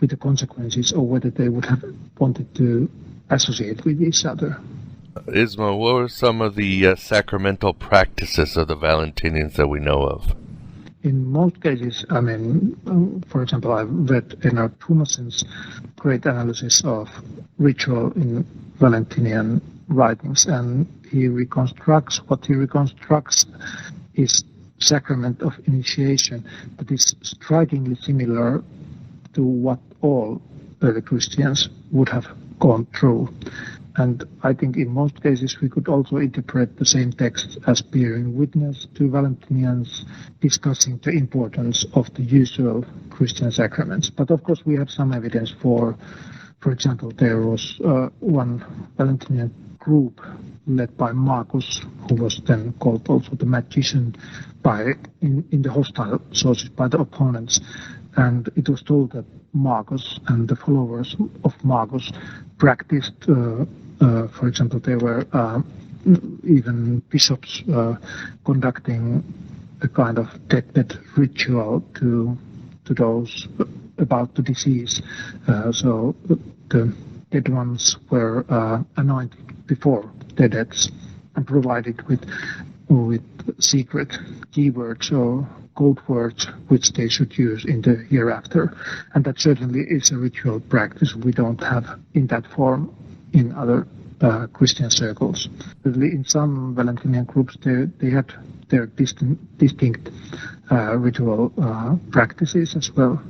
with the consequences or whether they would have wanted to associate with each other. Isma, what were some of the sacramental practices of the Valentinians that we know of? In most cases, for example, I've read Ennard Thomassen's great analysis of ritual in Valentinian writings, and what he reconstructs is sacrament of initiation that is strikingly similar to what all early Christians would have gone through. And I think in most cases we could also interpret the same text as bearing witness to Valentinians discussing the importance of the usual Christian sacraments. But of course we have some evidence for For example, there was one Valentinian group led by Magus, who was then called also the magician in the hostile sources by the opponents. And it was told that Magus and the followers of Magus practiced, for example, there were even bishops conducting a kind of deathbed ritual to those about the disease. So the dead ones were anointed before their deaths and provided with secret keywords or code words which they should use in the hereafter. And that certainly is a ritual practice we don't have in that form in other Christian circles. Really, in some Valentinian groups, they had their distinct ritual practices as well.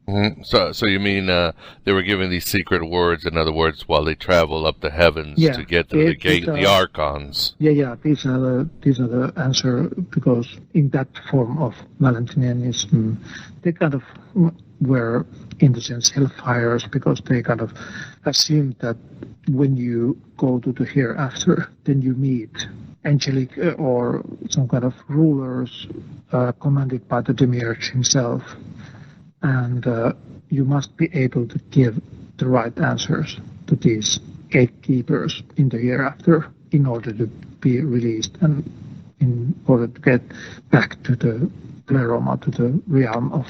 Mm-hmm. So you mean they were given these secret words, in other words, while they travel up the heavens to get to the gate, the archons? Yeah. These are the answer, because in that form of Valentinianism, they kind of were, in the sense, hellfires, because they kind of assumed that when you go to the hereafter, then you meet angelic or some kind of rulers commanded by the demiurge himself. And you must be able to give the right answers to these gatekeepers in the hereafter in order to be released and in order to get back to the pleroma, to the realm of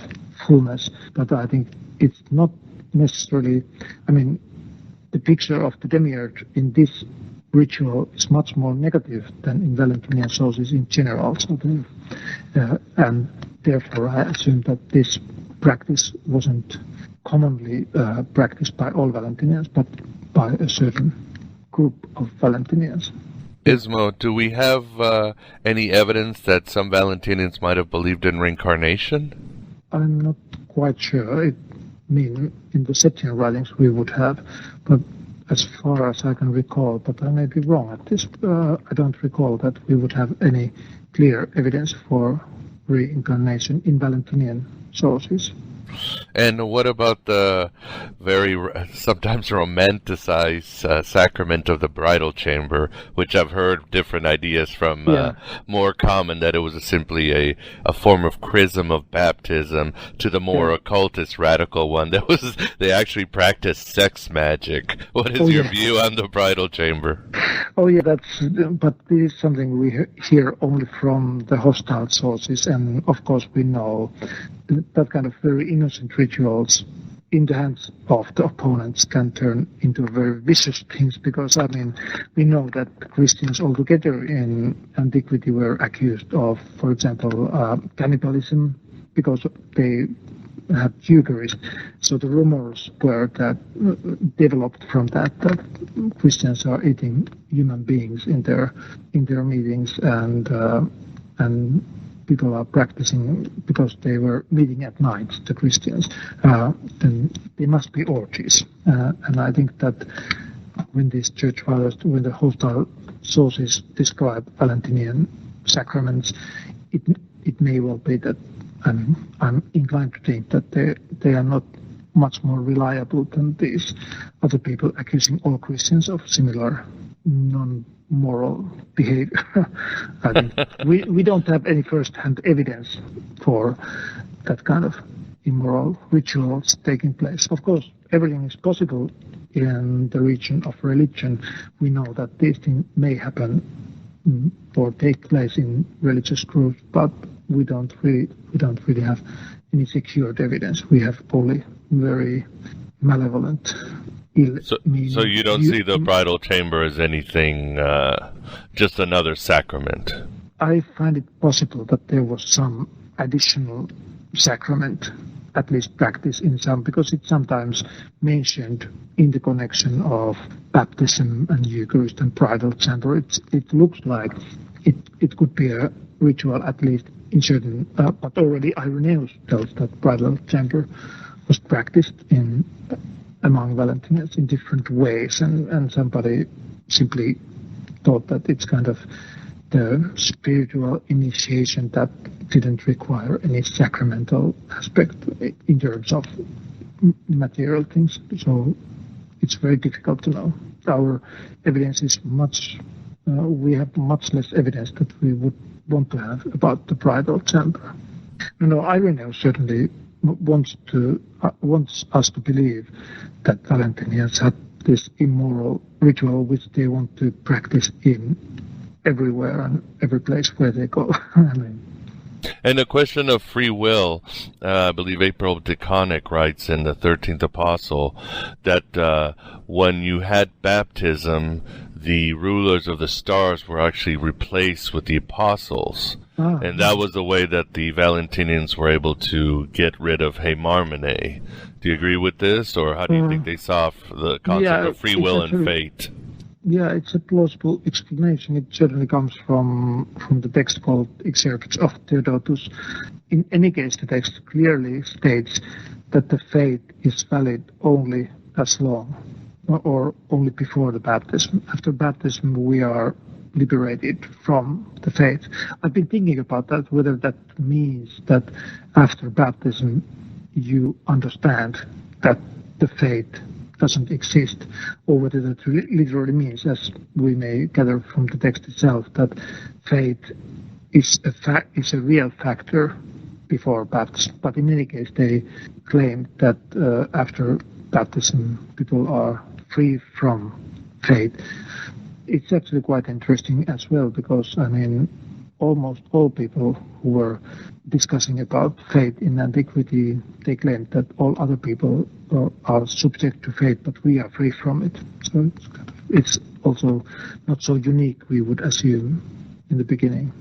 fullness. But I think it's not necessarily, the picture of the demiurge in this ritual is much more negative than in Valentinian sources in general. So and therefore I assume that this practice wasn't commonly practiced by all Valentinians, but by a certain group of Valentinians. Ismo, do we have any evidence that some Valentinians might have believed in reincarnation? I'm not quite sure. In the Sethian writings we would have, but as far as I can recall, but I may be wrong at this, I don't recall that we would have any clear evidence for reincarnation in Valentinian sources. And what about the very sometimes romanticized sacrament of the Bridal Chamber, which I've heard different ideas from more common, that it was simply a form of chrism of baptism, to the more occultist radical one that was they actually practiced sex magic. What is your view on the Bridal Chamber? But this is something we hear only from the hostile sources, and of course we know that kind of very innocent rituals in the hands of the opponents can turn into very vicious things, because we know that Christians altogether in antiquity were accused of, for example, cannibalism, because they had Eucharist. So the rumors were that developed from that Christians are eating human beings in their meetings, and people are practicing because they were meeting at night, the Christians. Then they must be orgies, and I think that when these church fathers, when the hostile sources describe Valentinian sacraments, it may well be that I'm inclined to think that they are not much more reliable than these other people accusing all Christians of similar non-moral behavior. I think we don't have any first-hand evidence for that kind of immoral rituals taking place. Of course, everything is possible in the region of religion. We know that these things may happen or take place in religious groups, but we don't really have any secured evidence. We have only very malevolent, ill-meaning. So you don't see the Bridal Chamber as anything, just another sacrament? I find it possible that there was some additional sacrament, at least practice in some, because it's sometimes mentioned in the connection of baptism and Eucharist and Bridal Chamber. It looks like it could be a ritual, at least in certain, but already Irenaeus tells that Bridal Chamber was practiced among Valentinians in different ways, and somebody simply thought that it's kind of the spiritual initiation that didn't require any sacramental aspect in terms of material things. So it's very difficult to know. Our evidence is we have much less evidence that we would want to have about the Bridal Chamber. Irenaeus certainly wants us to believe that Valentinians had this immoral ritual which they want to practice in everywhere and every place where they go. And a question of free will, I believe April DeConnick writes in the 13th Apostle that when you had baptism, the rulers of the stars were actually replaced with the apostles. And that was the way that the Valentinians were able to get rid of Haymarmene. Do you agree with this, or how do you think they saw the concept of free will and fate? Yeah, it's a plausible explanation. It certainly comes from the text called Excerpts of Theodotus. In any case, the text clearly states that the fate is valid only as long, or only before the baptism. After baptism, we are liberated from the faith. I've been thinking about that, whether that means that after baptism you understand that the faith doesn't exist, or whether that literally means, as we may gather from the text itself, that faith is a real factor before baptism. But in any case, they claim that after baptism people are free from faith. It's actually quite interesting as well, because almost all people who were discussing about faith in antiquity, they claimed that all other people are subject to faith, but we are free from it. So it's also not so unique, we would assume, in the beginning.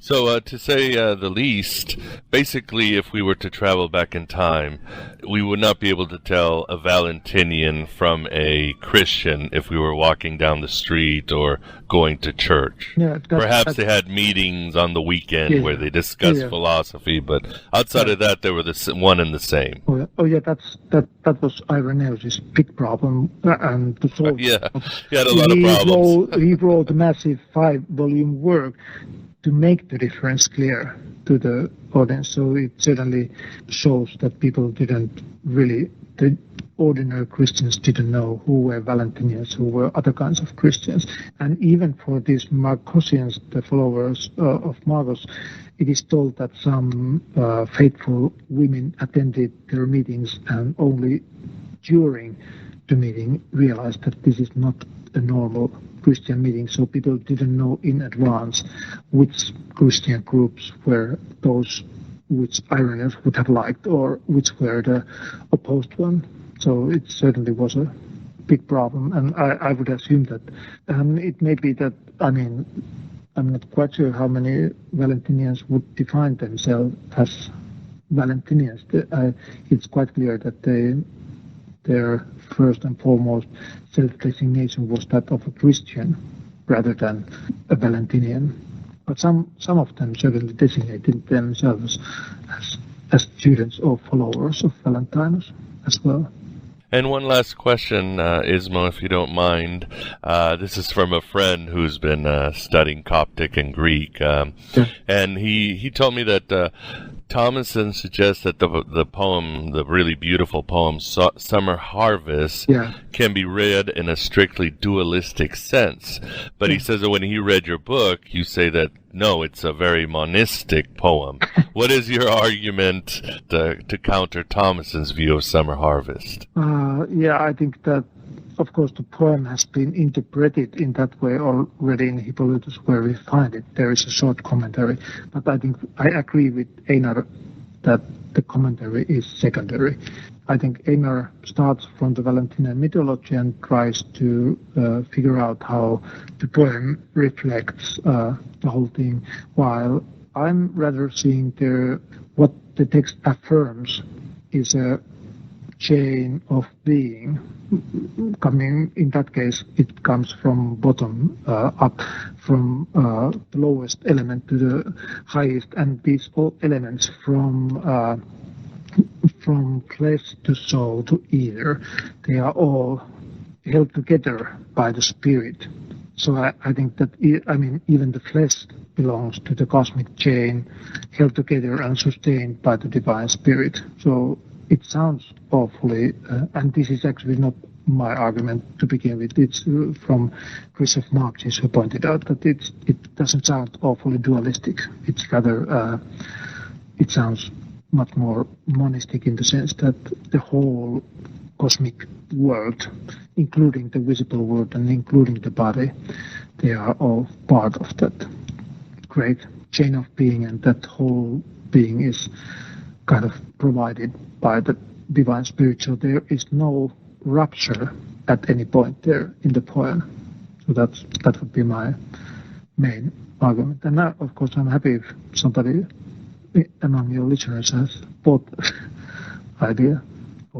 So to say the least, basically if we were to travel back in time, we would not be able to tell a Valentinian from a Christian if we were walking down the street or going to church. Yeah, perhaps they had meetings on the weekend where they discussed philosophy, but outside of that, they were one and the same. That was Irenaeus' big problem, and to solve. He had a lot of problems. He wrote a massive 5-volume work to make the difference clear to the audience. So it certainly shows that people didn't really, the ordinary Christians didn't know who were Valentinians, who were other kinds of Christians. And even for these Marcosians, the followers of Marcos, it is told that some faithful women attended their meetings and only during the meeting realized that this is not a normal Christian meeting, so people didn't know in advance which Christian groups were those which Irenaeus would have liked or which were the opposed one. So it certainly was a big problem, and I would assume that it may be that, I'm not quite sure how many Valentinians would define themselves as Valentinians. It's quite clear that their first and foremost self-designation was that of a Christian rather than a Valentinian. But some of them certainly designated themselves as students or followers of Valentinus as well. And one last question, Ismo, if you don't mind. This is from a friend who's been studying Coptic and Greek, and he told me that Thomason suggests that the poem, the really beautiful poem, Summer Harvest, can be read in a strictly dualistic sense. But he says that when he read your book, you say that, no, it's a very monistic poem. What is your argument to counter Thomason's view of Summer Harvest? I think that, of course, the poem has been interpreted in that way already in Hippolytus, where we find it. There is a short commentary, but I think I agree with Einar that the commentary is secondary. I think Einar starts from the Valentinian mythology and tries to figure out how the poem reflects the whole thing, while I'm rather seeing what the text affirms is a chain of being coming. In that case, it comes from bottom up, from the lowest element to the highest, and these all elements from flesh to soul to ether, they are all held together by the spirit. So I think that even the flesh belongs to the cosmic chain, held together and sustained by the divine spirit. So it sounds awfully, and this is actually not my argument to begin with. It's from Christoph Marx, who pointed out that it doesn't sound awfully dualistic. It's rather, it sounds much more monistic in the sense that the whole cosmic world, including the visible world and including the body, they are all part of that great chain of being, and that whole being is kind of provided by the divine spirit. So there is no rupture at any point there in the poem. So that would be my main argument. And now, of course, I'm happy if somebody among your listeners has both idea.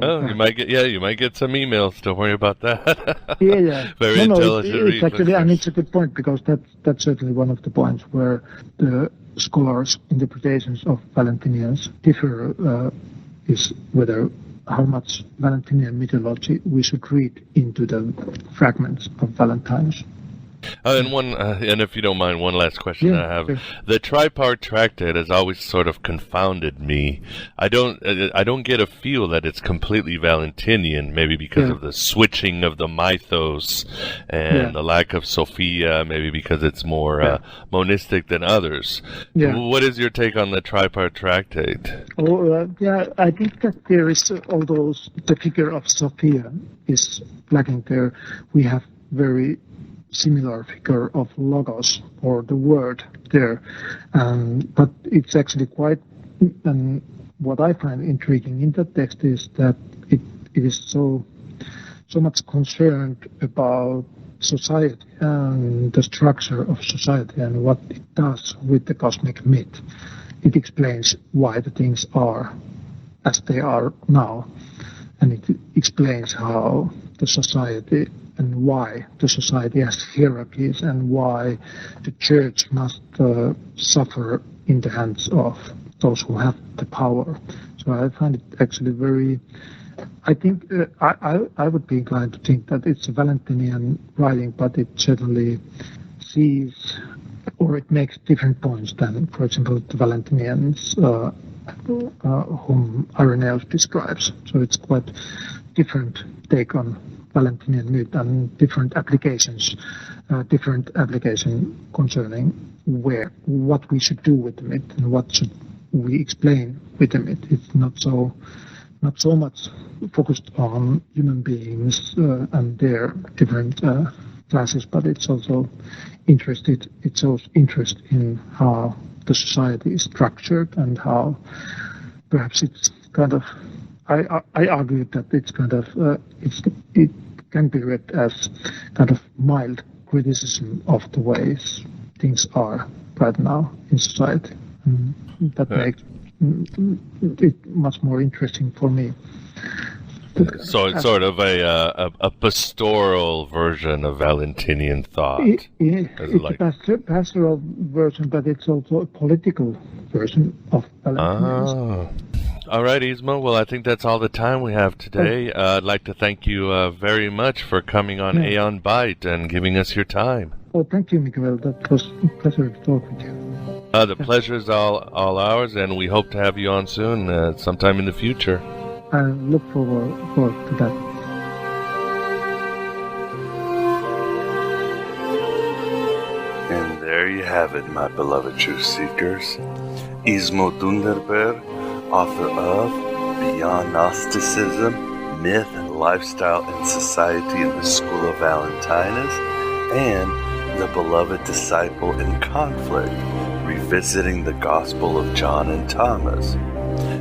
Oh, you might get some emails. Don't worry about that. Yeah. Very intelligent. It's actually, and it's a good point, because that's certainly one of the points where the scholars' interpretations of Valentinians differ. Is whether how much Valentinian mythology we should read into the fragments of Valentinus. And if you don't mind, one last question I have. Sure. The tripart tractate has always sort of confounded me. I don't get a feel that it's completely Valentinian, maybe because of the switching of the mythos and the lack of Sophia, maybe because it's more monistic than others. Yeah. What is your take on the tripart tractate? I think that there is, although the figure of Sophia is lacking there, we have very similar figure of logos, or the word there, but it's actually quite, and what I find intriguing in that text is that it is so much concerned about society and the structure of society and what it does with the cosmic myth. It explains why the things are as they are now, and it explains how the society and why the society has hierarchies and why the church must suffer in the hands of those who have the power. So I find it actually very, I think, I would be inclined to think that it's a Valentinian writing, but it certainly sees, or it makes different points than, for example, the Valentinians whom Irenaeus describes. So it's quite different take on Valentinian myth and different application concerning what we should do with the myth and what should we explain with the myth. It's not so much focused on human beings and their different classes, but it's also interested. It shows interest in how the society is structured and how perhaps it's kind of. I argue that it's kind of it can be read as kind of mild criticism of the ways things are right now in society. That makes it much more interesting for me. So it's sort of a pastoral version of Valentinian thought. It's a pastoral version, but it's also a political version of Valentinians. All right, Ismo. Well, I think that's all the time we have today. I'd like to thank you very much for coming on Aeon Byte and giving us your time. Oh, thank you, Miguel. That was a pleasure to talk with you. The pleasure is all ours, and we hope to have you on soon, sometime in the future. I look forward to that. And there you have it, my beloved truth seekers. Ismo Dunderberg, author of Beyond Gnosticism, Myth, Lifestyle, and Society in the School of Valentinus, and The Beloved Disciple in Conflict, Revisiting the Gospel of John and Thomas,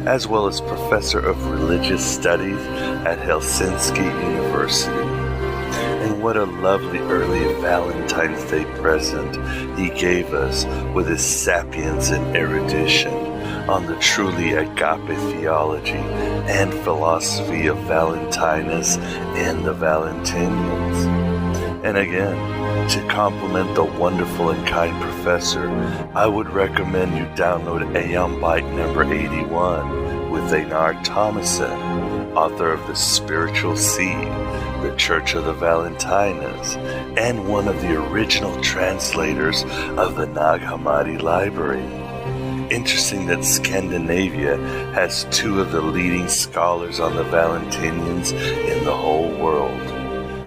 as well as Professor of Religious Studies at Helsinki University. And what a lovely early Valentine's Day present he gave us with his sapience and erudition on the truly agape theology and philosophy of Valentinus and the Valentinians. And again, to complement the wonderful and kind professor, I would recommend you download Aeon Byte number 81 with Einar Thomason, author of The Spiritual Seed, The Church of the Valentinians, and one of the original translators of the Nag Hammadi Library. Interesting that Scandinavia has two of the leading scholars on the Valentinians in the whole world.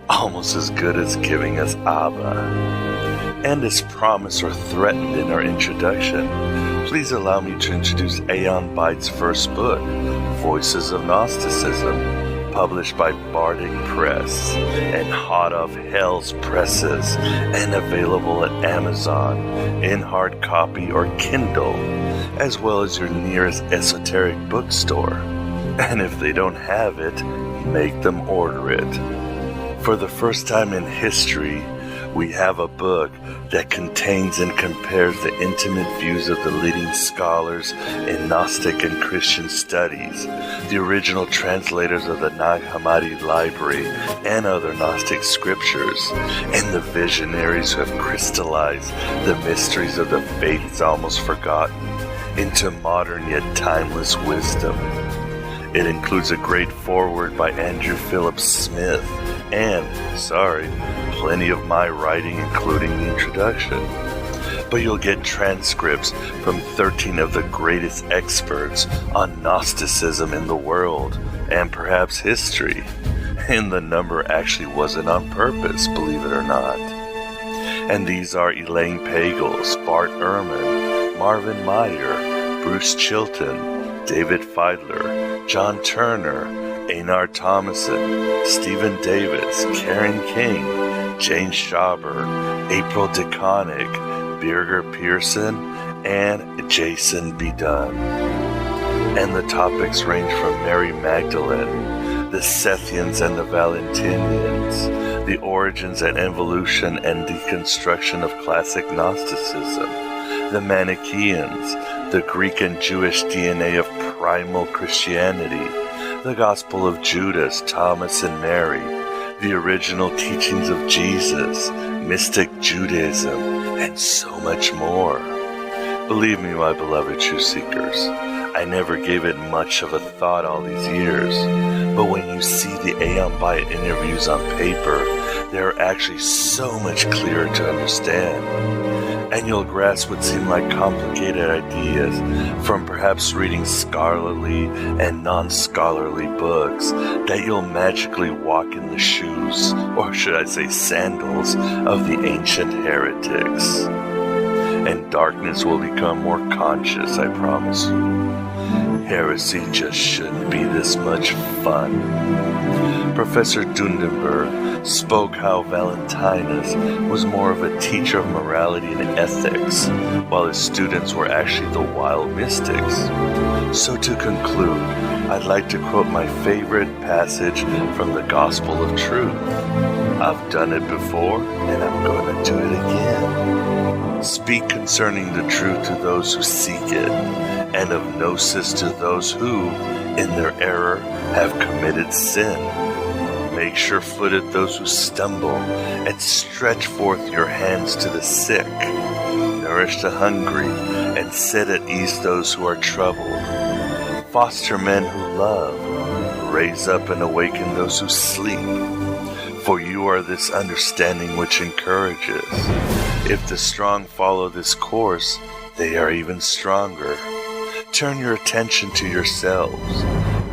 Almost as good as giving us Abba. And as promised or threatened in our introduction, please allow me to introduce Aeon Byte's first book, Voices of Gnosticism, published by Bardic Press and hot off Hell's presses and available at Amazon in hard copy or Kindle, as well as your nearest esoteric bookstore. And if they don't have it, make them order it. For the first time in history, we have a book that contains and compares the intimate views of the leading scholars in Gnostic and Christian studies, the original translators of the Nag Hammadi Library and other Gnostic scriptures, and the visionaries who have crystallized the mysteries of the faiths almost forgotten into modern yet timeless wisdom. It includes a great foreword by Andrew Phillips Smith and, plenty of my writing including the introduction. But you'll get transcripts from 13 of the greatest experts on Gnosticism in the world, and perhaps history. And the number actually wasn't on purpose, believe it or not. And these are Elaine Pagels, Bart Ehrman, Marvin Meyer, Bruce Chilton, David Feidler, John Turner, Einar Thomason, Stephen Davis, Karen King, Jane Schauber, April DeConnick, Birger Pearson, and Jason B. Dunn. And the topics range from Mary Magdalene, the Sethians and the Valentinians, the origins and evolution and deconstruction of classic Gnosticism, the Manichaeans, the Greek and Jewish DNA of primal Christianity, the Gospel of Judas, Thomas, and Mary, the original teachings of Jesus, mystic Judaism, and so much more. Believe me, my beloved truth seekers, I never gave it much of a thought all these years, but when you see the Aeon Byte interviews on paper, they're actually so much clearer to understand. And you'll grasp what seem like complicated ideas from perhaps reading scholarly and non-scholarly books that you'll magically walk in the shoes, or should I say sandals, of the ancient heretics. And darkness will become more conscious, I promise you. Heresy just shouldn't be this much fun. Professor Dundenberg spoke how Valentinus was more of a teacher of morality and ethics, while his students were actually the wild mystics. So to conclude, I'd like to quote my favorite passage from the Gospel of Truth. I've done it before, and I'm going to do it again. Speak concerning the truth to those who seek it, and of gnosis to those who, in their error, have committed sin. Make sure-footed those who stumble, and stretch forth your hands to the sick. Nourish the hungry, and set at ease those who are troubled. Foster men who love. Raise up and awaken those who sleep. For you are this understanding which encourages. If the strong follow this course, they are even stronger. Turn your attention to yourselves.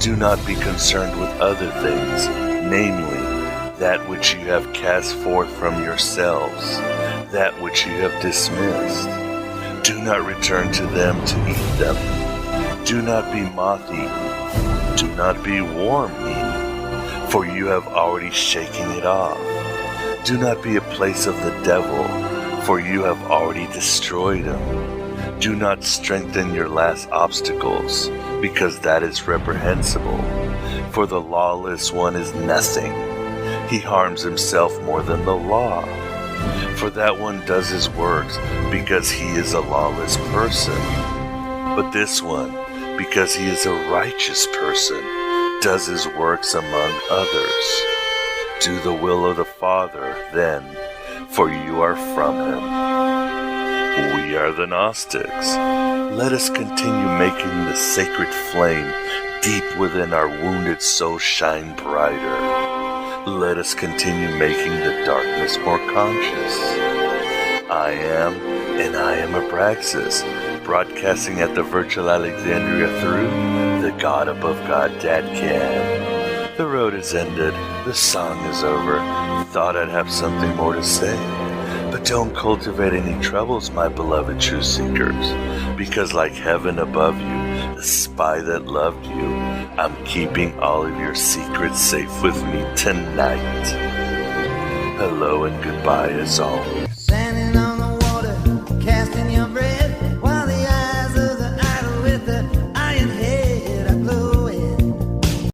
Do not be concerned with other things, namely, that which you have cast forth from yourselves, that which you have dismissed. Do not return to them to eat them. Do not be moth-eaten. Do not be worm-eaten, for you have already shaken it off. Do not be a place of the devil, for you have already destroyed him. Do not strengthen your last obstacles, because that is reprehensible. For the lawless one is nothing. He harms himself more than the law. For that one does his works because he is a lawless person. But this one, because he is a righteous person, does his works among others. Do the will of the Father, then, for you are from him. We are the Gnostics. Let us continue making the sacred flame deep within our wounded soul shine brighter. Let us continue making the darkness more conscious. I am, and I am Abraxas, broadcasting at the virtual Alexandria through the God above God Dad Can. The road is ended, the song is over. Thought I'd have something more to say. But don't cultivate any troubles, my beloved truth seekers, because like heaven above you, the spy that loved you, I'm keeping all of your secrets safe with me tonight. Hello and goodbye as always.